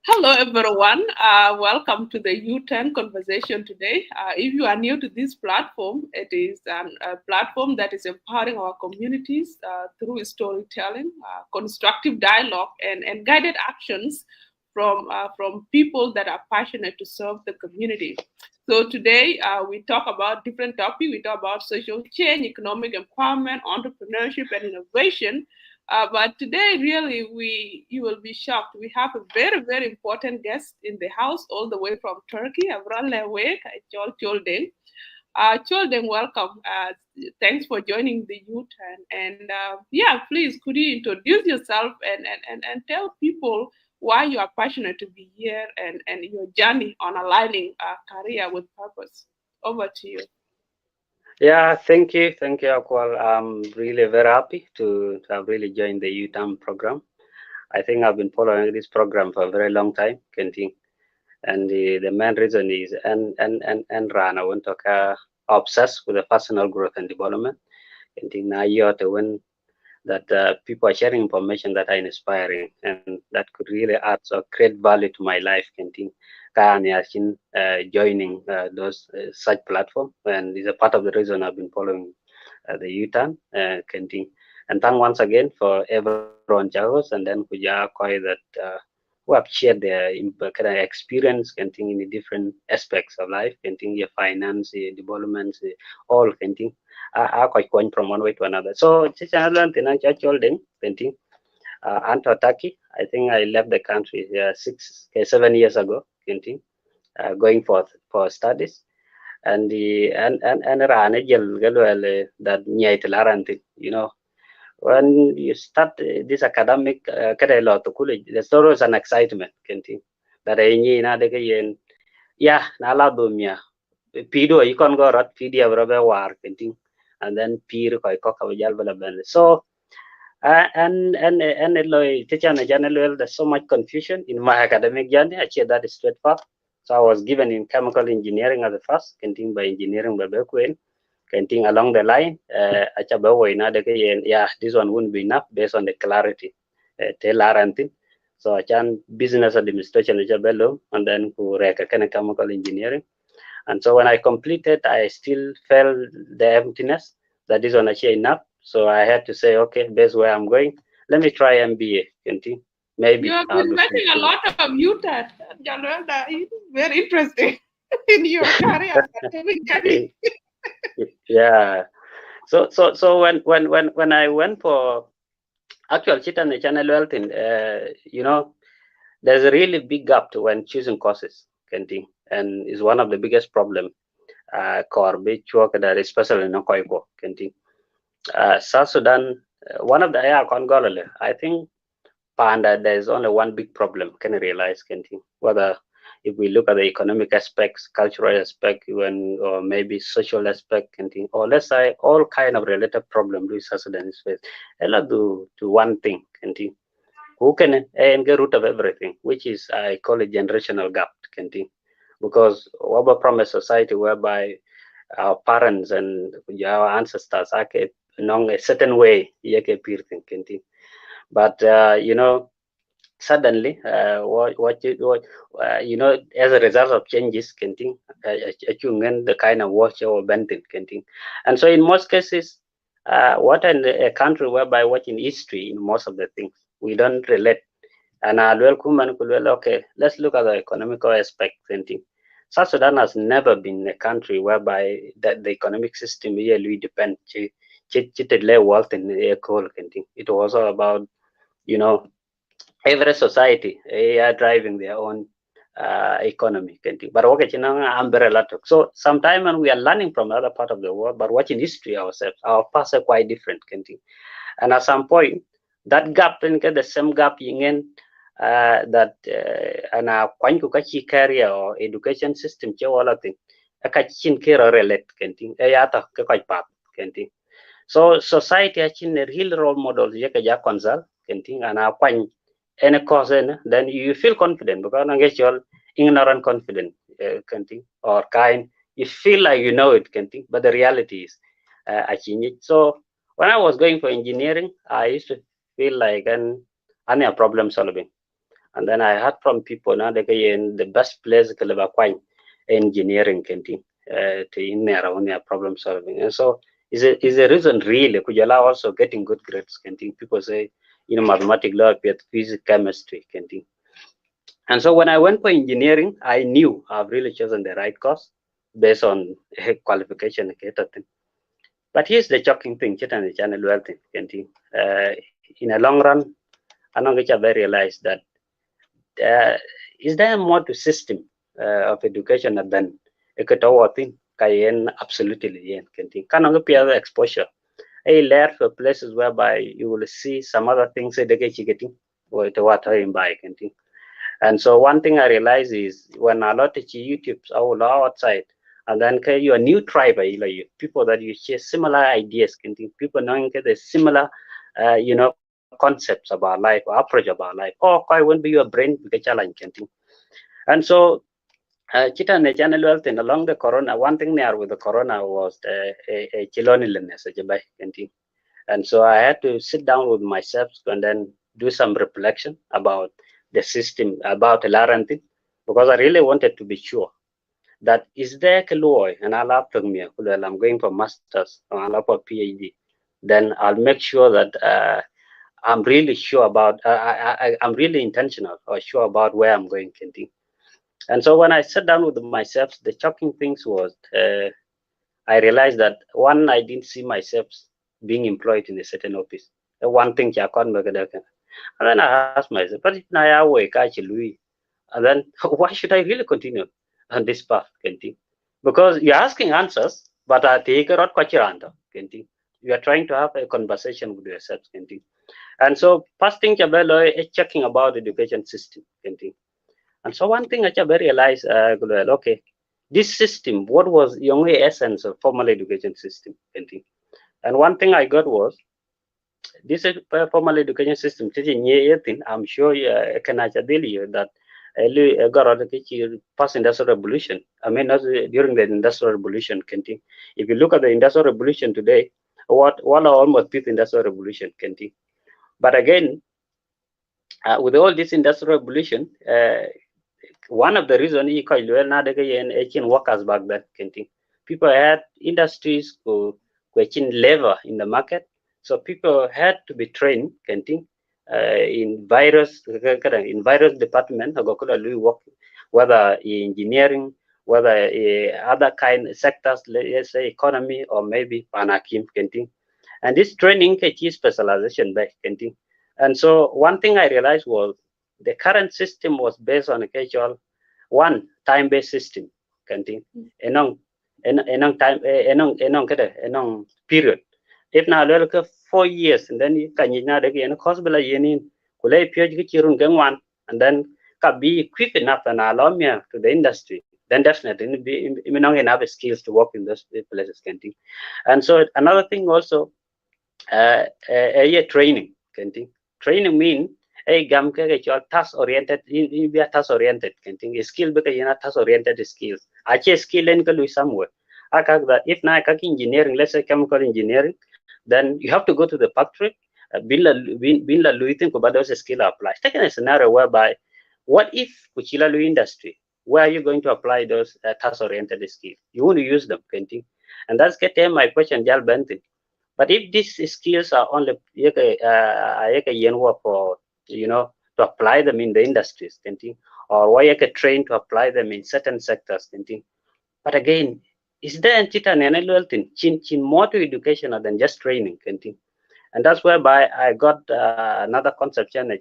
Hello, everyone. Welcome to the U10 conversation today. If you are new to this platform, it is a platform that is empowering our communities through storytelling, constructive dialogue, and guided actions from people that are passionate to serve the community. So today we talk about different topics. We talk about social change, economic empowerment, entrepreneurship, and innovation. But today, really, you will be shocked. We have a very important guest in the house, all the way from Turkey. Avran Lewe, Chol Deng. Chol Deng, welcome. Thanks for joining the youth. And yeah, please, could you introduce yourself and tell people why you are passionate to be here and your journey on aligning career with purpose? Over to you. Yeah, thank you, Akwal. I'm really very happy to have really joined the UTAM program. I think I've been following this program for a very long time, Kenting. And the main reason is and Ran, I want to obsessed with the personal growth and development. Kenting now you're the one that people are sharing information that are inspiring and that could really add or create value to my life. Kenting. Kaya joining those such platform and is a part of the reason I've been following the U-turn Kenting. And thank once again for everyone Jagos and then Kuja Koi that who have shared their kind of experience Kenting in the different aspects of life, Kenting your finance, development, all Kenting. I quite going from one way to another. So just another thing I Chol Deng Kenting. Anto Turkey. I think I left the country 7 years ago, Kenting, going for studies and and ran that nyait laranti, when you start this academic kada lot to college there's always an excitement kenti that I ni na de yen ya na la do mia pido ikon go rat pidi abrobe war kenti and then pir ko ka jal bala ben so and loy teacher na channel well there's so much confusion in my academic journey actually that is straightforward. So I was given in chemical engineering as a first kenting by engineering by Berkeley kenting along the line acha ba woy na de yeah this one wouldn't be enough based on the clarity te larantin so achan business administration acha bello and then ku reka chemical engineering and so when I completed I still felt the emptiness that this one actually enough so I had to say okay based where I'm going let me try MBA kenting You maybe have I'll been be making a fulfilled. lot of UTAT, Jalwelda. It is very interesting in your career academic journey. Yeah. So when I went for actual Chitan channel wealth in there's a really big gap to when choosing courses, Kenting, and is one of the biggest problem core big work that especially in Koiko, Kenting. South Sudan, one of the Congolele, I think Panda, there's only one big problem, can you realize, Kenting? Whether if we look at the economic aspects, cultural aspect, even or maybe social aspect, Kenting, or let's say all kind of related problem with South Sudan is face. Ella do to one thing, Kenting. Who can and get root of everything, which is I call it generational gap, Kenting. Because we from a society whereby our parents and our ancestors are along a certain way, yake peer thinking. But suddenly as a result of changes kenting achungen the kind of watch or benton kenting and so in most cases what in a country whereby watching history in most of the things we don't relate and well kuman kulwel okay let's look at the economical aspect kenting South Sudan has never been a country whereby that the economic system really depend wealth in the kenting it was all about you know every society are driving their own economy kenting but okay chinang umbrella talk. So sometimes when we are learning from other part of the world but watching history ourselves our past are quite different kenting and at some point that gap and get the same gap ingen that and kwan ku kachi career or education system che wala thing aka chin kero relate kenting e yata ka kai pat kenting so society achin real role models ye ka ja consult kenting ana kwan any cause then you feel confident because I guess you're ignorant confident kenting or kind you feel like you know it kenting but the reality is achieve it. So when I was going for engineering I used to feel like an a problem solving And then I heard from people now they in the best place to engineering canteen to in around their problem solving. And so is a reason really could you allow also getting good grades canteen. People say, mathematics, law, physics, chemistry canteen. And so when I went for engineering, I knew I've really chosen the right course based on qualification. But here's the shocking thing, Chitan the channel wealth canteen. In a long run, I know which I realized that uh, is there more to system of education than thing kayen absolutely yen canteen. Kanong peer exposure. I learned for places whereby you will see some other things that they getting or to what I buy canteen. And so one thing I realize is when a lot of YouTubes out outside, and then you're a new tribe, like people that you share similar ideas, people knowing the similar, concepts about life or approach about life. Oh, I won't be your brain because challenge, and so Chita ne channel wealth and along the corona, one thing there with the corona was a loneliness, and so I had to sit down with myself and then do some reflection about the system, about learning, because I really wanted to be sure that is there a law and I'll have to me, I'm going for masters or I'll have for PhD, then I'll make sure that I'm really sure about, I'm really intentional or sure about where I'm going. And so when I sat down with myself, the shocking things was I realized that one, I didn't see myself being employed in a certain office. One thing I can't make it. And then I asked myself, but if I awake actually, and then why should I really continue on this path? Because you're asking answers, but I take a lot you are trying to have a conversation with yourself. And so first thing is checking about the education system. And so one thing I realized, okay, this system, what was the only essence of formal education system? And one thing I got was this formal education system. I'm sure I can tell you that got the past industrial revolution. I mean, during the industrial revolution. If you look at the industrial revolution today, what are almost fifth industrial revolution? But again, with all this industrial revolution, one of the reasons workers back then, people had industries who labor in the market, so people had to be trained, in various departments, whether in engineering, whether other kind of sectors, let's say economy or maybe panakim, and this training is specialization back, and so one thing I realized was the current system was based on a casual one time-based system. Enong time enong period. If now look 4 years and then you can again cost bela yenin kulay pure kichirun gangwan and then can be quick enough and allow me to the industry, then definitely be enough skills to work in those places. And so another thing also training. Training mean a gam task oriented in be task oriented skill because you task oriented skills. Ache skill and go somewhere. If na engineering, let's say chemical engineering, then you have to go to the factory, build a think about those skill apply. Taking a scenario whereby what if kuchila industry, where are you going to apply those task oriented skills? You want to use them, and that's getting my question, Jal Benton. But if these skills are only for to apply them in the industries, or why you can train to apply them in certain sectors, but again, is there an chin more to education than just training, and that's whereby I got another conception in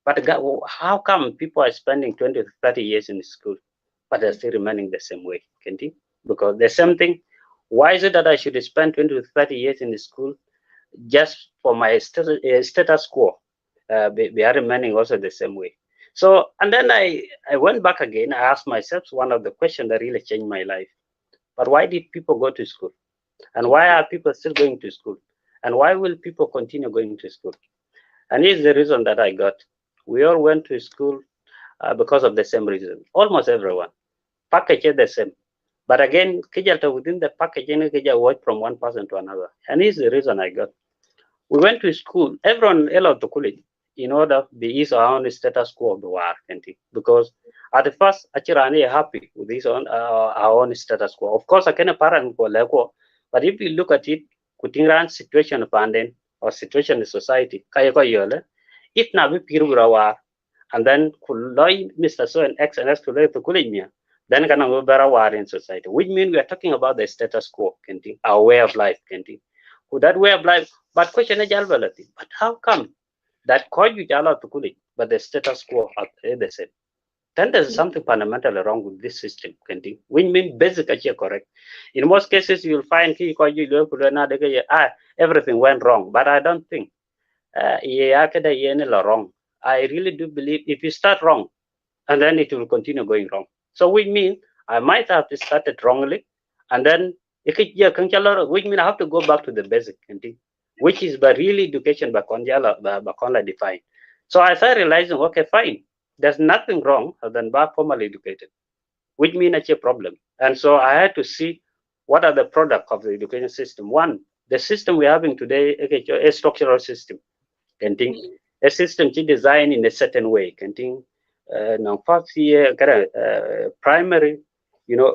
but how come people are spending 20 to 30 years in school, but they're still remaining the same way, because there's something. Why is it that I should spend 20 to 30 years in the school just for my status quo? They are remaining also the same way. So, and then I went back again. I asked myself one of the questions that really changed my life. But why did people go to school? And why are people still going to school? And why will people continue going to school? And here's the reason that I got. We all went to school because of the same reason. Almost everyone. Package is the same. But again, within the package, work from one person to another. And here's the reason I got. We went to school, everyone allowed to college. in order be is our own status quo of the war, because at the first Achirani happy with his own our own status quo. Of course, I can parent but if you look at it, Kutingran situation of Anden or situation in society, Kayako Yole, if now we peer war, and then Kuloi Mr. So and X and S to Kulimia, then can go better war in society, which means we are talking about the status quo, our way of life, Could that way of life, but question is but how come that cause you allowed to cool it, but the status quo are the same? Then there's something fundamentally wrong with this system, which means basic actually correct. In most cases, you'll find everything went wrong, but I don't think wrong. I really do believe if you start wrong, and then it will continue going wrong. So which means I might have started wrongly, and then which means I have to go back to the basic, which is by really education by Konla defined. So I started realizing, okay, fine, there's nothing wrong other than by formally educated, which means it's a problem. And so I had to see what are the products of the education system. One, the system we're having today, a structural system, a system designed in a certain way, now first year primary,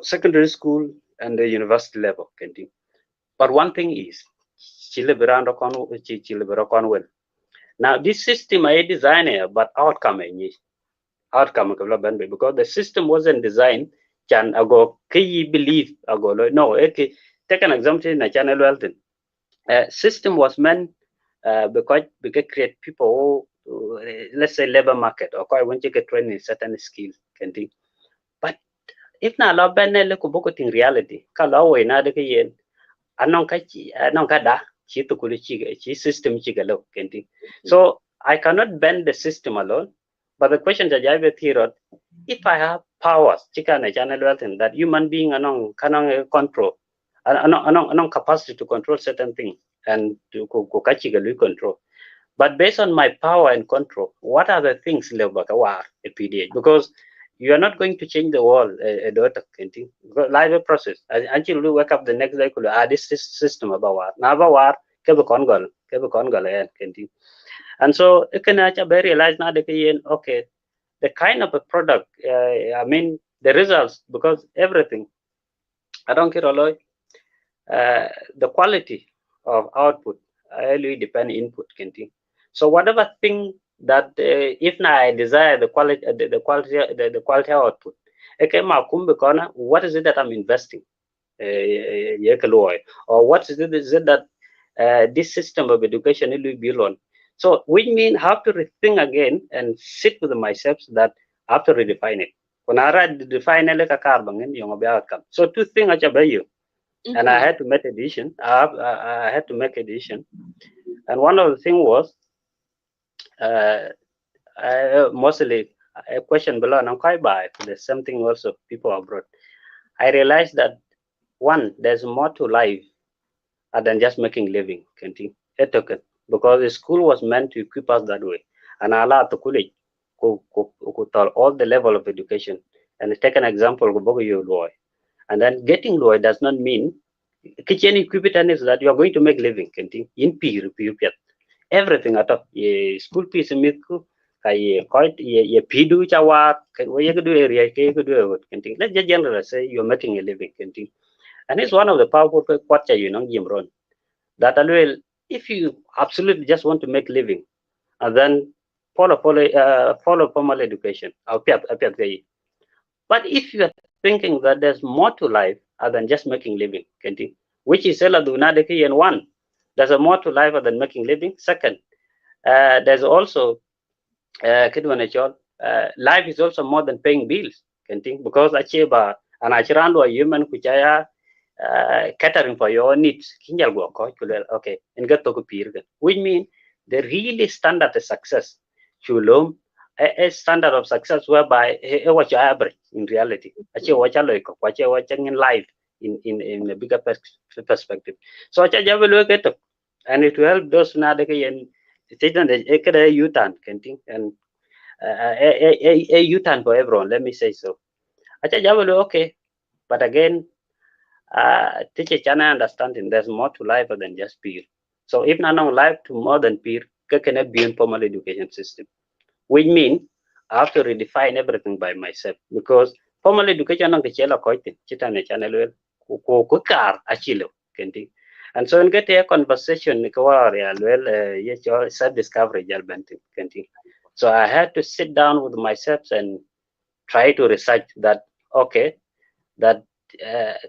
secondary school and the university level, but one thing is now this system I designed but outcome because the system wasn't designed can ago key believe ago no okay. Take an example in a channel wealth system was meant because create people who, let's say labor market or quite want to get trained in certain skills, but if na lo bene le ko boko tin reality ka lo we na de yen anong ka da chi to kuli chi system chi galo so I cannot bend the system alone, but the question that I have here, if I have powers chika na channel wealth that human being anong kanong control anong capacity to control certain things and to ko kachi control. But based on my power and control, what are the things war a PDH? Because you are not going to change the world, a daughter, live a process. Until you wake up the next day, this system about war. Now about war, kebe kongal, and so it can actually realize now that okay, the kind of a product, I mean the results, because everything, I don't care a lot, the quality of output really depend input, so whatever thing that if now I desire the quality, the quality output, okay, what is it that I'm investing? Or what is it that this system of education will build on? So which means I have to rethink again and sit with myself that I have to redefine it. When I redefine it, outcome. So two things about you. And I had to make a decision. I had to make a decision. And one of the things was mostly a question below and by there's something also people abroad. I realized that one, there's more to life than just making living, because the school was meant to equip us that way. And I allowed to college could tell all the level of education. And take an example, and then getting lawyer does not mean kitchen equipment is that you are going to make living, in peer everything at all. School piece mitku kay quite ye pidu chawa we you do area ke do let's just generally say you're making a living, and it's one of the powerful kwacha Jim Ron that will, if you absolutely just want to make living and then follow formal education, but if you are thinking that there's more to life other than just making living, which is and one, there's a more to life other than making living. Second, there's also life is also more than paying bills, because achieva and achirando a human kuchaya catering for your needs. Okay, and get to which means the really standard of success, chulum, a standard of success whereby what you average in reality. What in life in a bigger perspective. So and it will help those and a U-turn, and a U-turn for everyone. Let me say so. Okay, but again, teacher chana understanding there's more to life than just peer. So if not life to more than peer, cannot be in formal education system, which means I have to redefine everything by myself because formal education ang kechela koite chita ne channel well ko kar achilo kendi. And so in get a conversation ko ya well yes your self discovery jal benti kendi. So I had to sit down with myself and try to research that okay that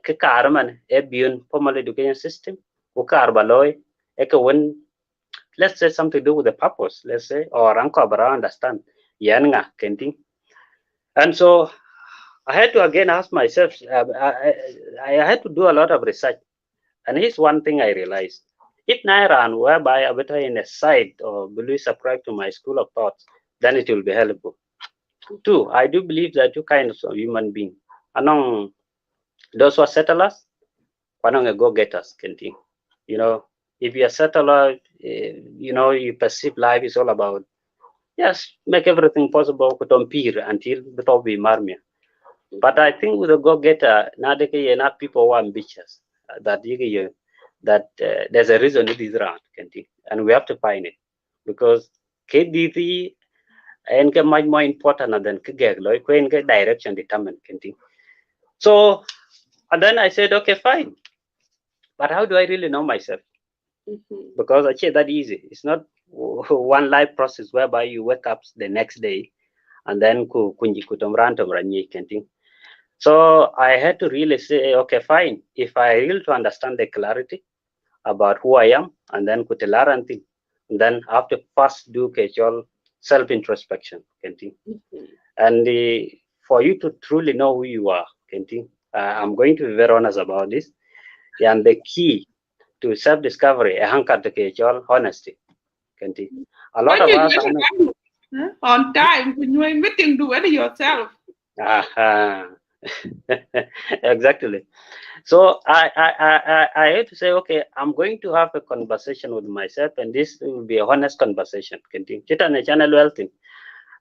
ke kar man e beyond formal education system ko kar baloy e ko when let's say something to do with the purpose, let's say, or anko bara understand yan nga kenti. And so I had to again ask myself, I had to do a lot of research. And here's one thing I realized. If Nairan whereby I better in a site or believe subscribe to my school of thoughts, then it will be helpful. Two, I do believe that two kinds of human being. Anong those who are settlers, anong go-getters, kenti. You know, if you're a settler, you know, you perceive life is all about yes, make everything possible to compete until the top be marmia. But I think with a go-getter, now people who are ambitious that that there's a reason it is around, and we have to find it because KDT and much more important than direction determined. So and then I said, okay, fine, but how do I really know myself? Because actually that easy. It's not one life process whereby you wake up the next day and then kunji kutom rantom ranyi kenting. So I had to really say, okay, fine. If I really to understand the clarity about who I am, and then kutelaranting, then I have to first do casual self-introspection, kenting. And for you to truly know who you are, kenting, I'm going to be very honest about this. And the key to self-discovery, a hanker to casual honesty, kenting. A lot When of you us get on time, when you're meeting, do it yourself. Exactly. So I had to say, okay, I'm going to have a conversation with myself, and this will be a honest conversation. Continue. Chita na channel wealth.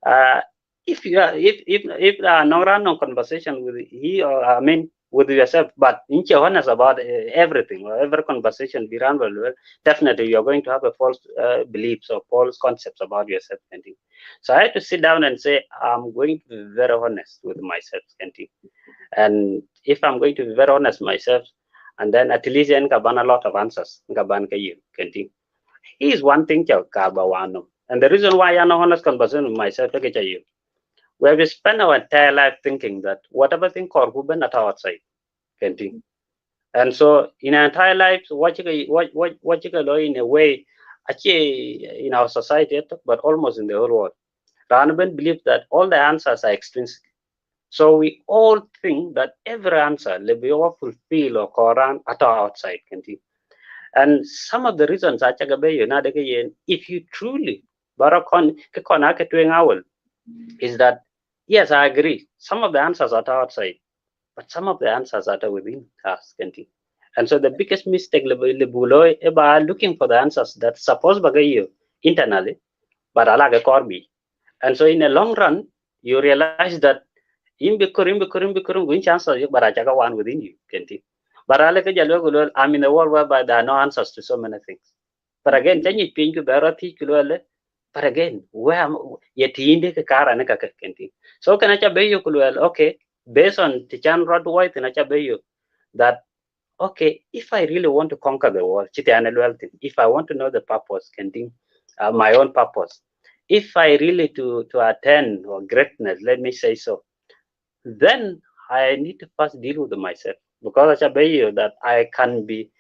Uh, if you are, if no run no conversation with he or I mean with yourself, but in honest about everything or every conversation be run well, definitely you are going to have a false beliefs or false concepts about yourself. Continue. So I had to sit down and say, I'm going to be very honest with myself. Continue. And if I'm going to be very honest myself, and then at least en kaban a lot of answers, kaban kayu, kenti. He is one thing kabawano. And the reason why I'm not honest conversation with myself, you, where we spend our entire life thinking that whatever thing called Ruben at outside, kenti. And so in our entire life, what you can in a way, actually in our society, but almost in the whole world. Ranben believes that all the answers are extrinsic. So we all think that every answer will be fulfilled or Quran at our outside. And some of the reasons if you truly is that yes, I agree. Some of the answers are outside, but some of the answers are within us. And so the biggest mistake by looking for the answers that suppose you internally, but alaga korbi. And so in the long run, you realize that in which answer you barajaga one within you, Kenti. Barale ke jalwe I'm in a world whereby there are no answers to so many things. But again, change pink barati kulole. But again, where yet inde ke kara ne ka Kenti. So can I be you kulole, okay, based on Tichan Rod White and Achabeyo, that okay, if I really want to conquer the world, if I want to know the purpose, Kenti, my own purpose, if I really to attain or greatness, let me say so, then I need to first deal with myself because I tell you that I can be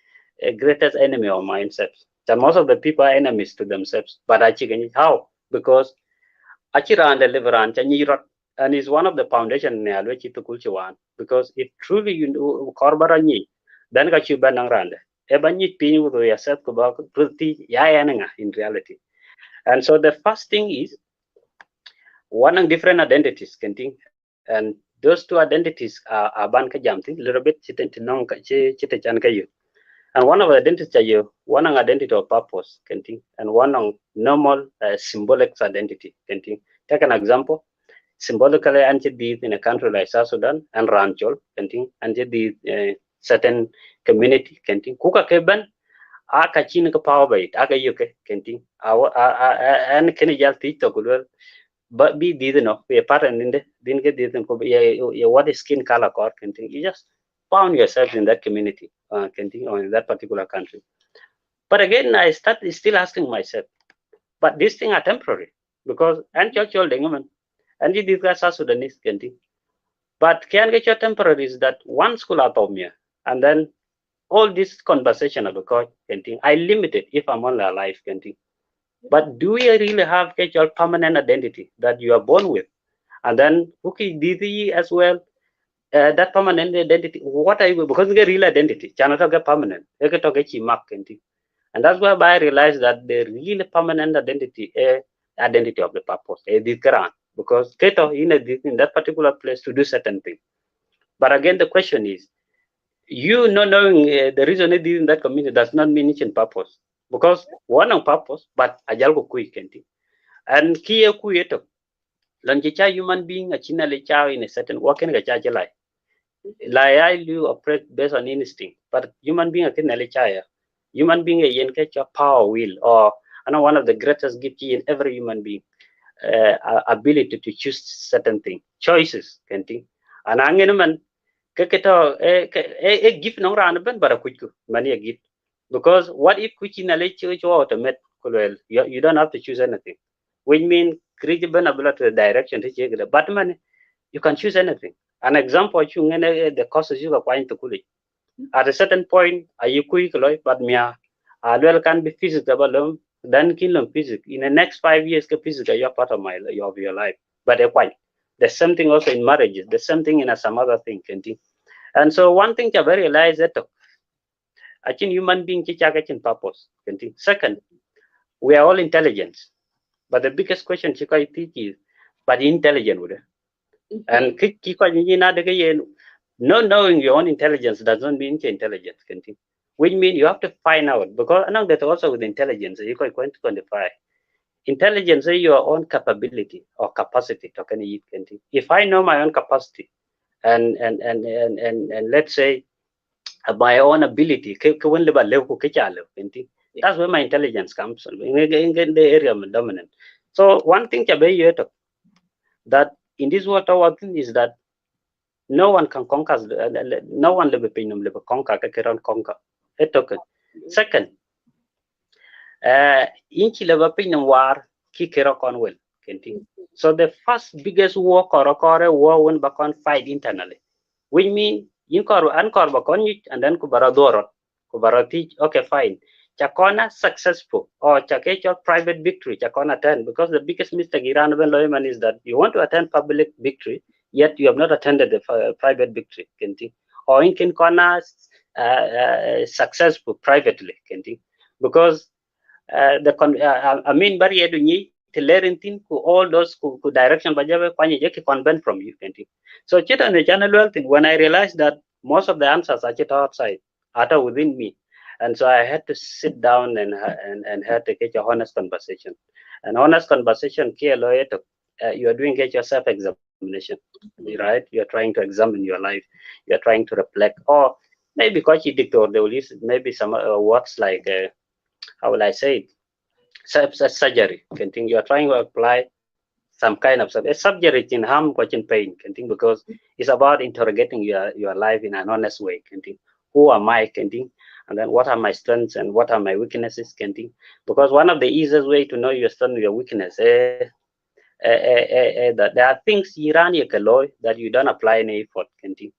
a greatest enemy of myself. So most of the people are enemies to themselves, but I chicken how because Achira and deliverance and is one of the foundation in which to culture one because if truly you know korbarani then got you banang rande ebani pin with yourself about pretty in reality. And so the first thing is one different identities can think and those two identities are ban ka jamti a little bit chiten tinong ka chite chan ka you and one of the identities are you one identity of purpose can think and one on normal symbolic identity can think. Take an example symbolically anti these in a country like South Sudan and Ranchol can think anti the certain community can think kuka keban aka chin ka power bait aka yuke kenting awa an ken jal ti to kulwel but be did no be pattern in the didn't get this ko what is skin color or kenting you just found yourself in that community kenting or in that particular country. But again I start still asking myself, but these things are temporary because and Chol Deng and you discuss Sudanese kenting. But can get your temporary is that one school out of me, and then all this conversation about kenting I limit it if I'm only alive kenting. But do we really have your permanent identity that you are born with? And then okay, DD as well, that permanent identity. What are you because the real identity, cannot get permanent. They can talk mark kenting. And that's why I realized that the real permanent identity identity of the purpose, this grand. Because Keto in that particular place to do certain things. But again, the question is, you not knowing the reason it is in that community does not mean it's in purpose. Because one on purpose, but ajalgo kui kenti. And kia kui eto. Lanjicha human being a china lecha in a certain working a charge lie. Lie I you operate based on instinct. But human being a kin lecha. Human being a yen catch your power will or I know one of the greatest gifts in every human being. Ability to choose certain things, choices, kenti. And angenuman keketo gift no ran ben bara kuiku mani a gift because what if kuchi na le cho automate kulwel you don't have to choose anything which mean create ben ability to direction to check but man you can choose anything. An example you ngene the courses you are going to kuli at a certain point are you quick but mia well can be physical then kill physics in the next 5 years physics you're part of of your life but a point there's something also in marriages there's something in some other thing and so one thing to realize that I think human being in purpose. Second, we are all intelligent. But the biggest question I teach is, but intelligent would and not knowing your own intelligence doesn't mean intelligence. Which means you have to find out because I know that also with intelligence you can quantify. Intelligence is your own capability or capacity to if I know my own capacity and let's say my own ability that's where my intelligence comes in the area of dominant. So one thing that in this world our thing is that no one can conquer no one live conquer conquer second inchi live pinum war kikero conwell so the first biggest war war when bakon fight internally which mean yin kor an kor bakon and then kubaradoro kubarati okay fine chakona successful or chakecho private victory chakona attend because the biggest mistake Iran when Loyman is that you want to attend public victory yet you have not attended the private victory kenti or in kin kona successful privately kenti because I mean bari edu ni to learn thing ku all those ku direction bajabe kwanye je ki convent from you kenti. So cheta ne channel well thing when I realized that most of the answers are cheta outside are within me, and so I had to sit down and had to get a honest conversation. An honest conversation here you are doing get your self examination, right? You are trying to examine your life, you are trying to reflect or maybe because you dictate they will use maybe some words like how will I say it? Surgery. Continue. You are trying to apply some kind of a surgery in harm, question pain. Continue because it's about interrogating your life in an honest way. Continue. Who am I? Continue. And then what are my strengths and what are my weaknesses? Continue. Because one of the easiest way to know your strength and your weakness, that there are things you run that you don't apply any effort. Continue.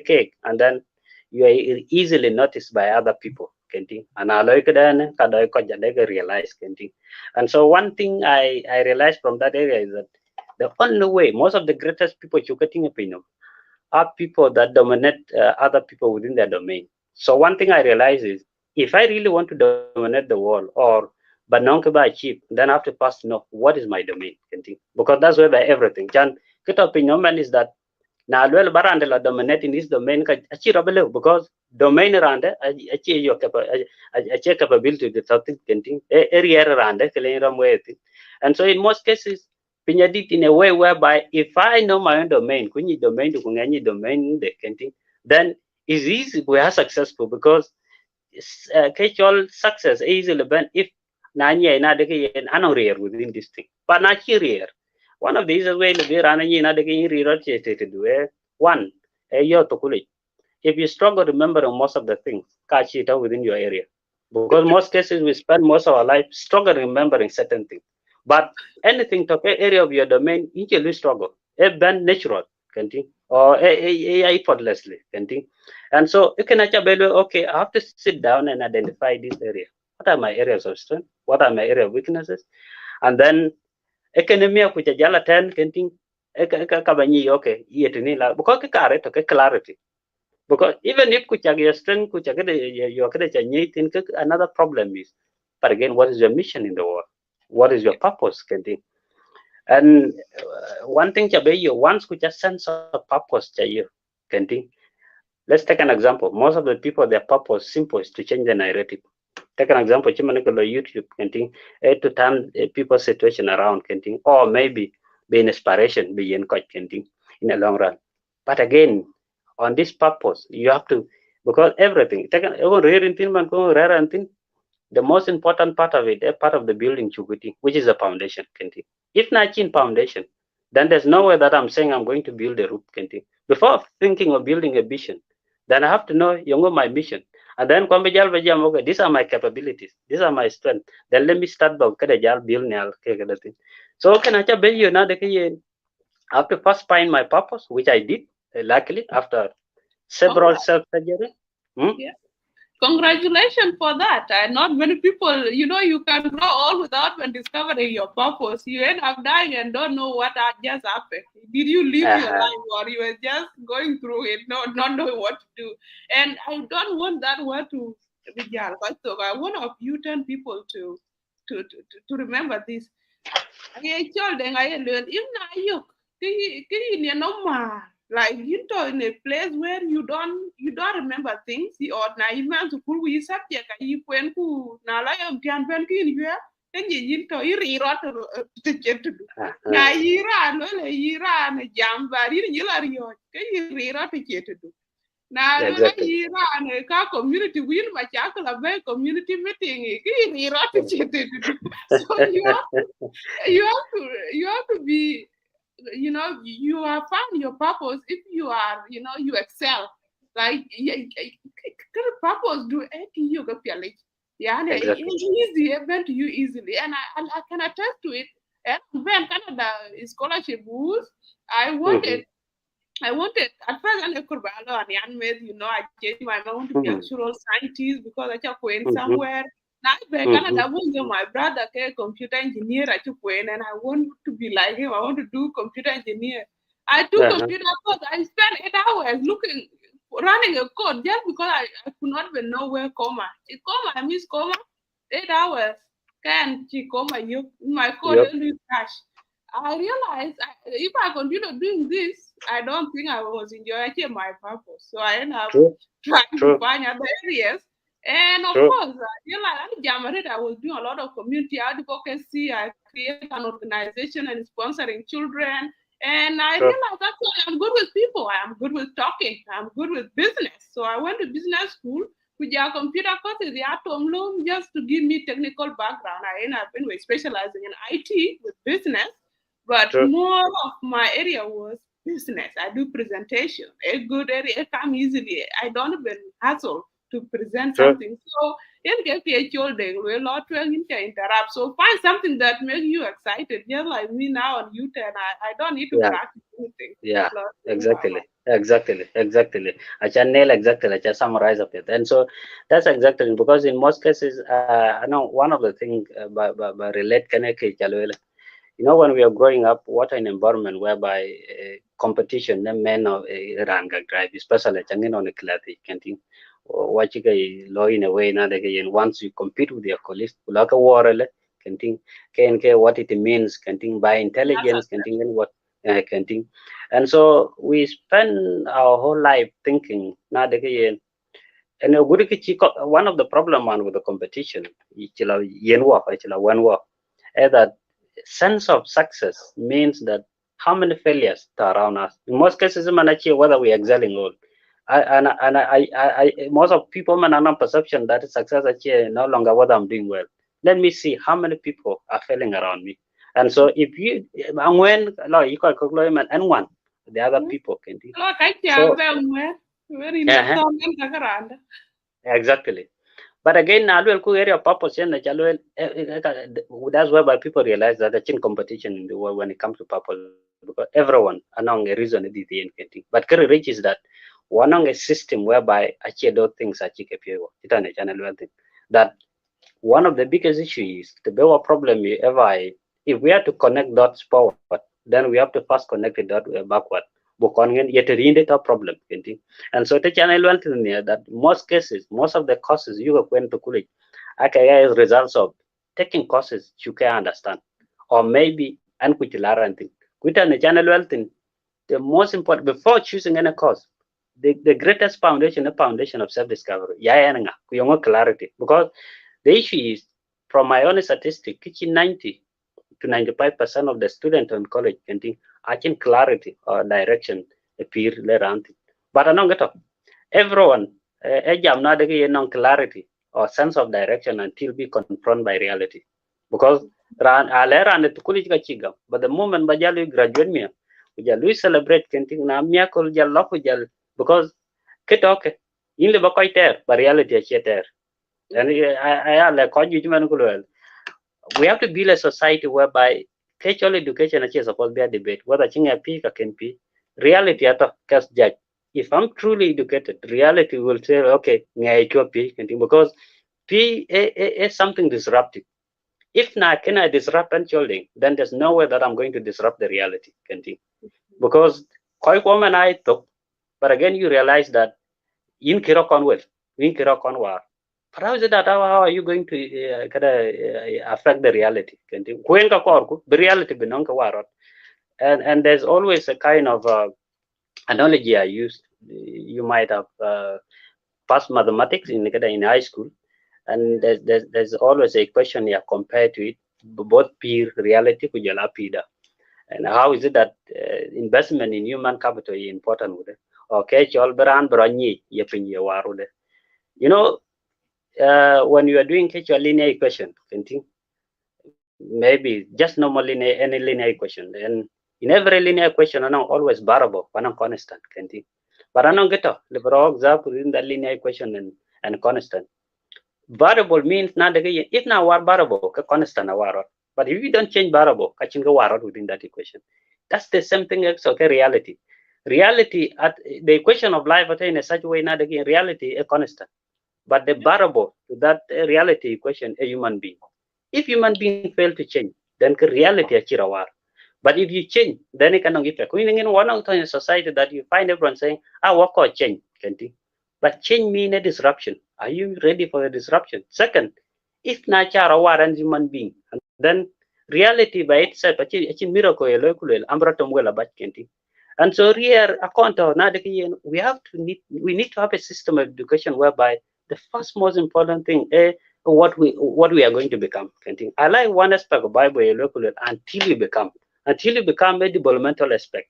Cake, and then you are easily noticed by other people. And I like realize and so one thing I realized from that area is that the only way most of the greatest people getting opinion are people that dominate other people within their domain. So one thing I realize is if I really want to dominate the world or but non achieve, then I have to first know what is my domain. Because that's where by everything. Jan get opinion is that now well barande la dominate in this domain because domain rande achi your capability to something kenting area rande and so in most cases pinyadit in a way whereby if I know my own domain kunyi domain to kunyanyi domain the kenting then is easy we are successful because Casual success easily ben if nanya na de yen rare within this thing but not here one of these way the rana na de yen rotate to do one yo to kule if you struggle remembering most of the things catch it out within your area because most cases we spend most of our life struggling remembering certain things but anything to area of your domain you will struggle a band natural continue or effortlessly continue and so you can actually okay I have to sit down and identify this area what are my areas of strength what are my area of weaknesses and then economy kuja jala ten continue kabani okay yetini la because ka clarity because even if kuchag your strength kuchag your another problem is but again what is your mission in the world what is your purpose continue and one thing chabe you once kucha sense of purpose chayo continue let's take an example most of the people their purpose simple is to change the narrative take an example chimaniko YouTube continue to turn people's situation around continue or maybe be an inspiration be in coach continue in the long run but again on this purpose you have to because everything take an rare thing man go rare thing the most important part of it a part of the building chukuti which is the foundation continue if not in foundation then there's no way that I'm saying I'm going to build a roof continue before thinking of building a vision then I have to know my mission and then okay these are my capabilities these are my strengths then let me start by kada jal build nyal kada thing so can I be you na de I have to first find my purpose which I did luckily after several Congrats. self surgery. Yeah. Congratulations for that. And not many people, you can grow all without when discovering your purpose. You end up dying and don't know what had just happened. Did you live your Uh-huh. life or you were just going through it, not knowing what to do? And I don't want that word to be jal, but so I want of you 10 people to remember this. I told them I learned if na yok you know like you know in a place where you don't remember things or na even to pull we subject you when ku na la yam tian ben kin you and you to you rot to get to do na Uh-huh. yira no le yira na jamba ri ni la rio ke you rot to get to do na lo la Exactly. yira na ka community win ma cha ka ba community meeting ke you rot to get to do so you have to be you have found your purpose if you are you excel like purpose do anything you go feel like yeah and Exactly. it's easy event to you easily and I can attest to it and when Canada scholarship boost I Mm-hmm. wanted at first I could I changed my mind. I want to be Mm-hmm. actual scientist because I just went Mm-hmm. somewhere. Now I Mm-hmm. Canada, my brother computer engineer I just went and I want to be like him. I want to do computer engineer. I do Uh-huh. computer course. I spent 8 hours looking running a code just because I could not even know where comma. Comma, I miss comma. 8 hours. Can she comma you my code Yep. only crash. I realized if I continue doing this, I don't think I was enjoying my purpose. So I end up True. trying to True. find other areas. And of True. course, I was doing a lot of community advocacy. I created an organization and sponsoring children. And I True. realized actually I'm good with people. I'm good with talking. I'm good with business. So I went to business school with your computer courses, the atom loan, just to give me technical background. I ended up anyway specializing in IT with business, but True. more of my area was business. I do presentation. A good area come easily. I don't even hassle to present True. something. So in get Chol Deng, we lot to interrupt. So find something that makes you excited. Just like me now on YouTube, I don't need to Yeah. practice anything. Yeah. Lot doing my Exactly. Exactly. Exactly. I can nail exactly. I can summarize of it. And so that's exactly because in most cases, I know one of the things by relate connect when we are growing up, what an environment whereby competition, the men of ranga drive, especially changing on a klati canteen, what you get low in a way now again. Once you compete with your colleagues, like a war, canteen, can what it means, canteen by intelligence, That's canteen what canteen, and so we spend our whole life thinking now again. And a good one of the problem man with the competition, ichila yen work, ichila one work, that sense of success means that how many failures are around us. In most cases, man, whether we excelling or Most of people man have perception that success actually no longer what I'm doing well. Let me see how many people are failing around me. And so if you and when like you call employment and one the other people can do. Lo ka chak So da ngwe. Very in the uh tongue and kakaranda. exactly. But again, na alwel ku area purpose yan na chalwel that's whereby people realize that the chin competition in the world when it comes to purpose because everyone anong a reason it is the end thing. But kari rich is that one on a system whereby actually those things actually keep you it on a channel thing that one of the biggest issues is the bigger problem you ever if we have to connect dots forward, then we have to first connect the dot backward. Bukan yet a problem. And so the channel went in there that most cases, most of the courses you are going to college, okay, is results of taking courses you can understand. Or maybe and which learn thing. Quit the channel wealth the most important before choosing any course, the greatest foundation, the foundation of self-discovery. Yeah, clarity. Because the issue is, from my own statistic, 90 to 95% of the students in college can think achieve clarity or direction appear later. But I don't get up. Everyone, jam na degi non clarity or sense of direction until be confronted by reality. Because ran alera and to college chiga. But the moment bajalu graduate me, we celebrate kenting na miracle jal love jal because kit okay. In the bakoy ter, but reality is there. And I like we have to build a society whereby cultural education is supposed to be a debate whether ching a peak can be reality at cast judge. If I'm truly educated, reality will say, okay, because P is something disruptive. If not can I disrupt and children, then there's no way that I'm going to disrupt the reality. Because quite woman I took, but again you realize that in Kirokon will, in Kirokon war. But how is it that how are you going to affect the reality? The reality belong to war. And there's always a kind of analogy I used. You might have passed mathematics in high school, and there's always a question here compared to it, both peer reality kujala pida. And how is it that investment in human capital is important with it? Okay, chol beran bronyi yepin ye warude. You know, when you are doing a linear equation, maybe just normal linear, any linear equation, and in every linear equation, I know always variable, one constant, but I know get up, the example in the linear equation and constant. Variable means not the if now war variable, constant war. But if you don't change variable, catching a war within that equation. That's the same thing as okay, reality. Reality at the equation of life in a such way, not again reality a constant. But the variable to that reality equation a human being. If human being fail to change, then reality achira war. But if you change, then it cannot effect. We in one of the society that you find everyone saying, what or change, can but change mean a disruption. Are you ready for the disruption? Second, if nature war and human being, and then reality by itself, actually miracle a local ambratum well about kenting. And so here account of we need to have a system of education whereby the first most important thing is what we are going to become. I like one aspect of Bible local until you become a developmental aspect.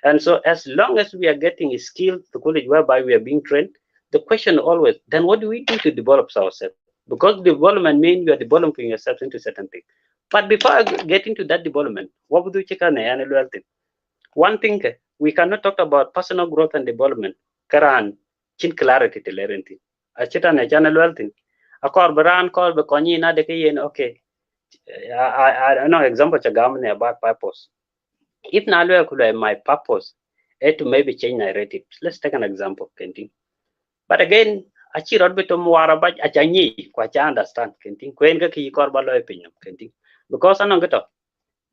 And so as long as we are getting skilled to college whereby we are being trained, the question always, then what do we do to develop ourselves? Because development means you are developing yourself into certain things. But before I get into that development, what would you check on the one thing we cannot talk about personal growth and development. Karan chin clarity to learning. A chita na channel wealthy. A core baran core be konyi na de kayen okay. I know example chagamne about purpose. If na my purpose is to maybe change narratives. Let's take an example, Kenting. But again, achi rod beto muara ba achanyi kwa cha understand Kenting. Kwen ka ki core ba lo opinion Kenting. Because anong geto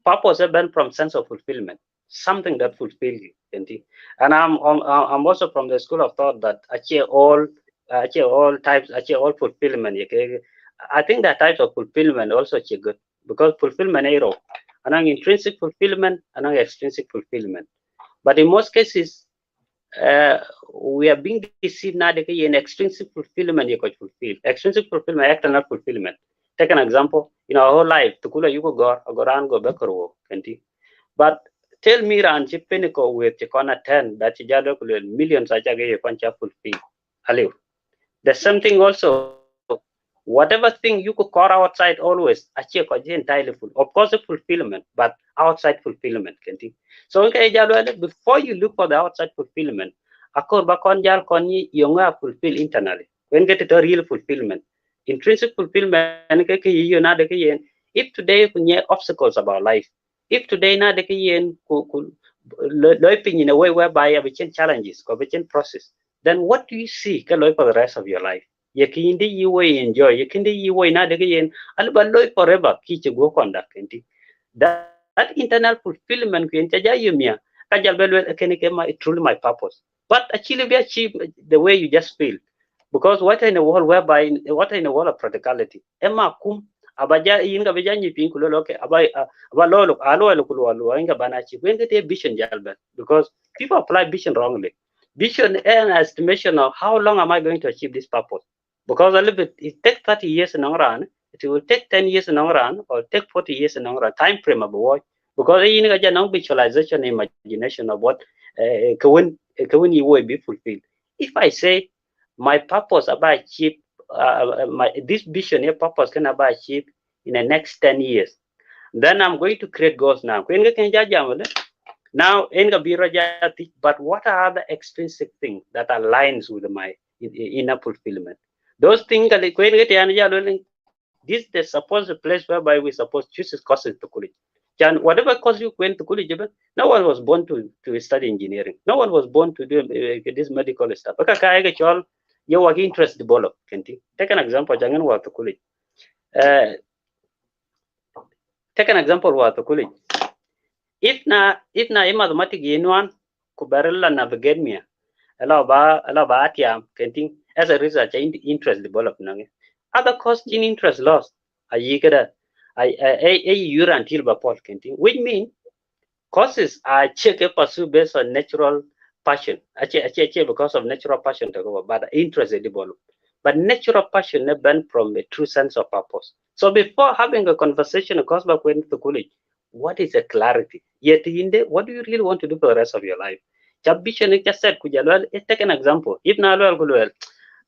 purpose is been from sense of fulfillment, something that fulfills you. And I'm also from the school of thought that actually all types, actually all fulfillment. I think that types of fulfillment also actually good because fulfillment is and intrinsic fulfillment and extrinsic fulfillment. But in most cases, uh, we are being deceived now in extrinsic fulfillment you could fulfill. Extrinsic fulfillment, external fulfillment. Take an example, in our whole life, tukula yuko gor, agoran go bekoro, kenti. But Tell me ran chipenico with Chicona 10 that millions I you can't fulfill. Hello. There's something also, whatever thing you could call outside always achieve entirely full. Of course, the fulfillment, but outside fulfillment. So before you look for the outside fulfillment, akor ba kon jal kon yonga fulfill internally. When get to real fulfillment, intrinsic fulfillment if today kunye obstacles about life, if today na de yen in a way whereby you have challenges, ko process, then what do you see for the rest of your life? Ye kindi you will enjoy, ye kindi you will na de yen alba loy forever ki go conduct kenti. That internal fulfillment ku enta yumia kajal belwel truly my purpose. But actually be achieve the way you just feel. Because what in a world whereby what in a world of practicality, emma kum abaja inga bejanyi pin kulo okay aba lolo alo alo kulo alo inga banachi when get a vision jalbel, because people apply vision wrongly. Vision an estimation of how long am I going to achieve this purpose, because a little bit it takes 30 years in long run, it will take 10 years in long run, or take 40 years in long run time frame of boy, because you know no visualization imagination of what when you will be fulfilled. If I say my purpose about achieve this vision your purpose can about achieve in the next 10 years, then I'm going to create goals now. Now but what are the extrinsic things that aligns with my inner fulfillment? Those things this is the supposed place whereby we supposed choose courses to college. And whatever course you went to college, no one was born to study engineering. No one was born to do this medical stuff. Your work interest develop. Take an example. Jangan work to college. Take an example work to college. If na mathematics yenuan kubarilla navigate me, allow ba atiam kenting as a result interest develop nange. Other course in interest lost. A yikada a year until bapol kenting, which mean courses are check pursue based on natural passion. Actually, because of natural passion to go, but interest develop. But natural passion been from a true sense of purpose. So before having a conversation, of course, back when to college, what is a clarity? Yet in the, what do you really want to do for the rest of your life? Vision just said, take an example. If now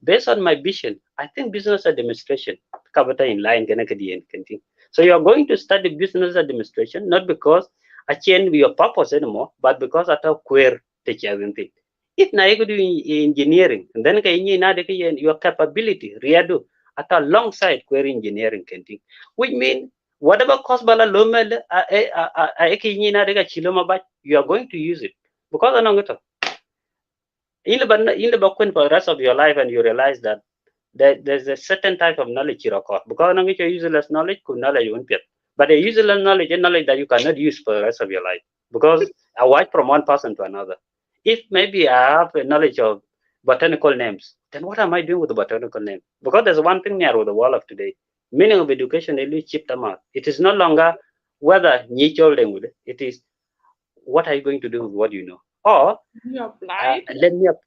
based on my vision, I think business administration in line. So you are going to study business administration not because I change your purpose anymore, but because I have queer teaching. If na you do engineering, and then your capability, riadu, at alongside query engineering, which means whatever cost bala lomel, you are going to use it because I know in the for the rest of your life, and you realize that there's a certain type of knowledge you record because you useless knowledge could knowledge you won't. But a useless knowledge is knowledge that you cannot use for the rest of your life because I watch from one person to another. If maybe I have a knowledge of botanical names, then what am I doing with the botanical name? Because there's one thing near with the world of today. Meaning of education really chip them out. It is no longer whether Chol Deng with it is what are you going to do with what you know? Or you apply let me up.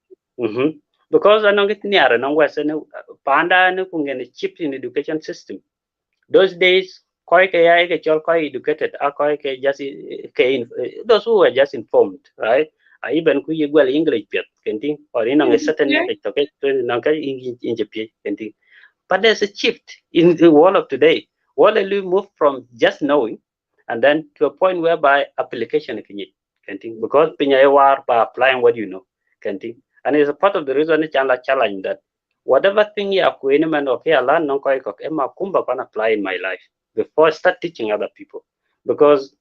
Because I know get near and western panda and chip in education system. Those days quite educated are quite just those who were just informed, right? I even could you well English canting or in a certain knowledge in Japan canting. But there's a shift in the world of today. What we move from just knowing and then to a point whereby application canting because pinya by applying what you know canting. And it's a part of the reason it's a challenge that whatever thing you have okay, I learn non emma kumba can apply in my life before I start teaching other people. Because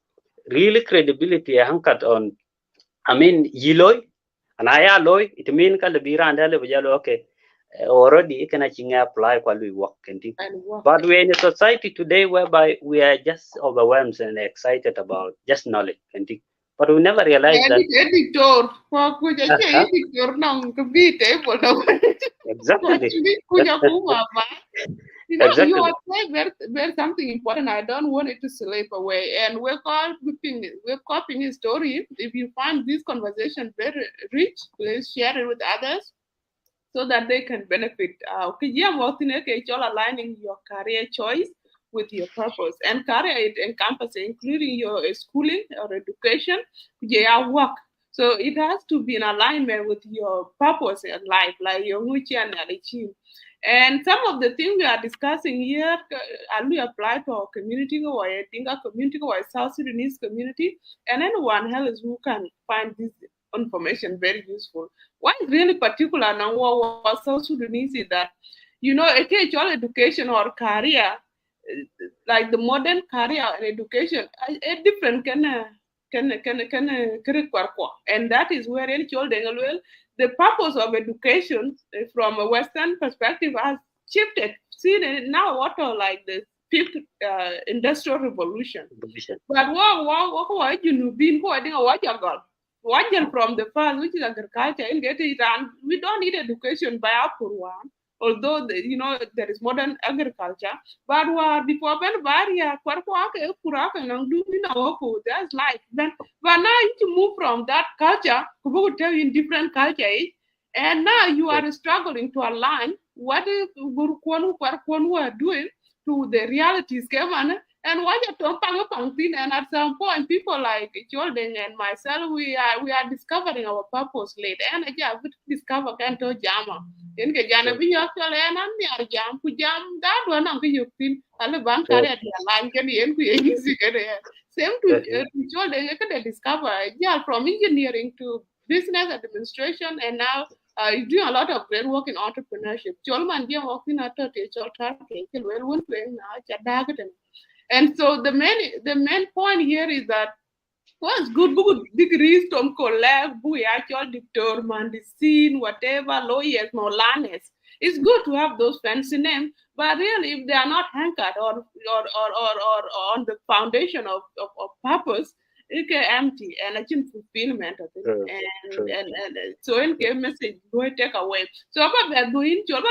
really credibility anchored on yiloy and I alloy it mean kalabira and okay already it can actually apply while we work and work. but we're in a society today whereby we are just overwhelmed and excited about just knowledge but we never realize that Editor, uh-huh, editor nang kabi table exactly kuja kuma ba. You know, you exactly are saying very something important. I don't want it to slip away. And we're copying his story. If you find this conversation very rich, please share it with others so that they can benefit. Okay, yeah, working okay, it's all aligning your career choice with your purpose. And career it encompasses including your schooling or education, your work. So it has to be in alignment with your purpose in life, like your mission and achieve. And some of the things we are discussing here are we apply to our community or I think our community or South Sudanese community and anyone else who can find this information very useful. What is really particular now what South Sudanese is that, all education or career, like the modern career and education, a different and that is where in Chol Deng well, the purpose of education from a Western perspective has shifted. See now what are like the fifth industrial revolution. But what you been quoting a what you got? What from the past, which is agriculture, and get it done. We don't need education by our one. Although there is modern agriculture, but before Ben Varia, Kwarkwaka, Kuraka, and do there's life. Then, but now you move from that culture, who tell you in different culture, and now you are struggling to align what is Gurkwanu are doing to the realities, Kevin. And what you're talking and at some point, people like Chol Deng and myself, we are discovering our purpose late. And I discover Kanto Jama. In Kajana, we actually and jam, jam, that one of you feel Taliban carry at the line can be easy. Same to Chol Deng, you can discover, from engineering to business administration, and now you do a lot of great work in entrepreneurship. Cholman, you're working at a Chol Tarkin, well, and so the main point here is that what's good degrees from college, we actually determine the scene, whatever, lawyers, no learners. It's good to have those fancy names, but really if they are not anchored or on the foundation of purpose, it get empty and achieve fulfillment of it. And so in game message go take away. So about that doing how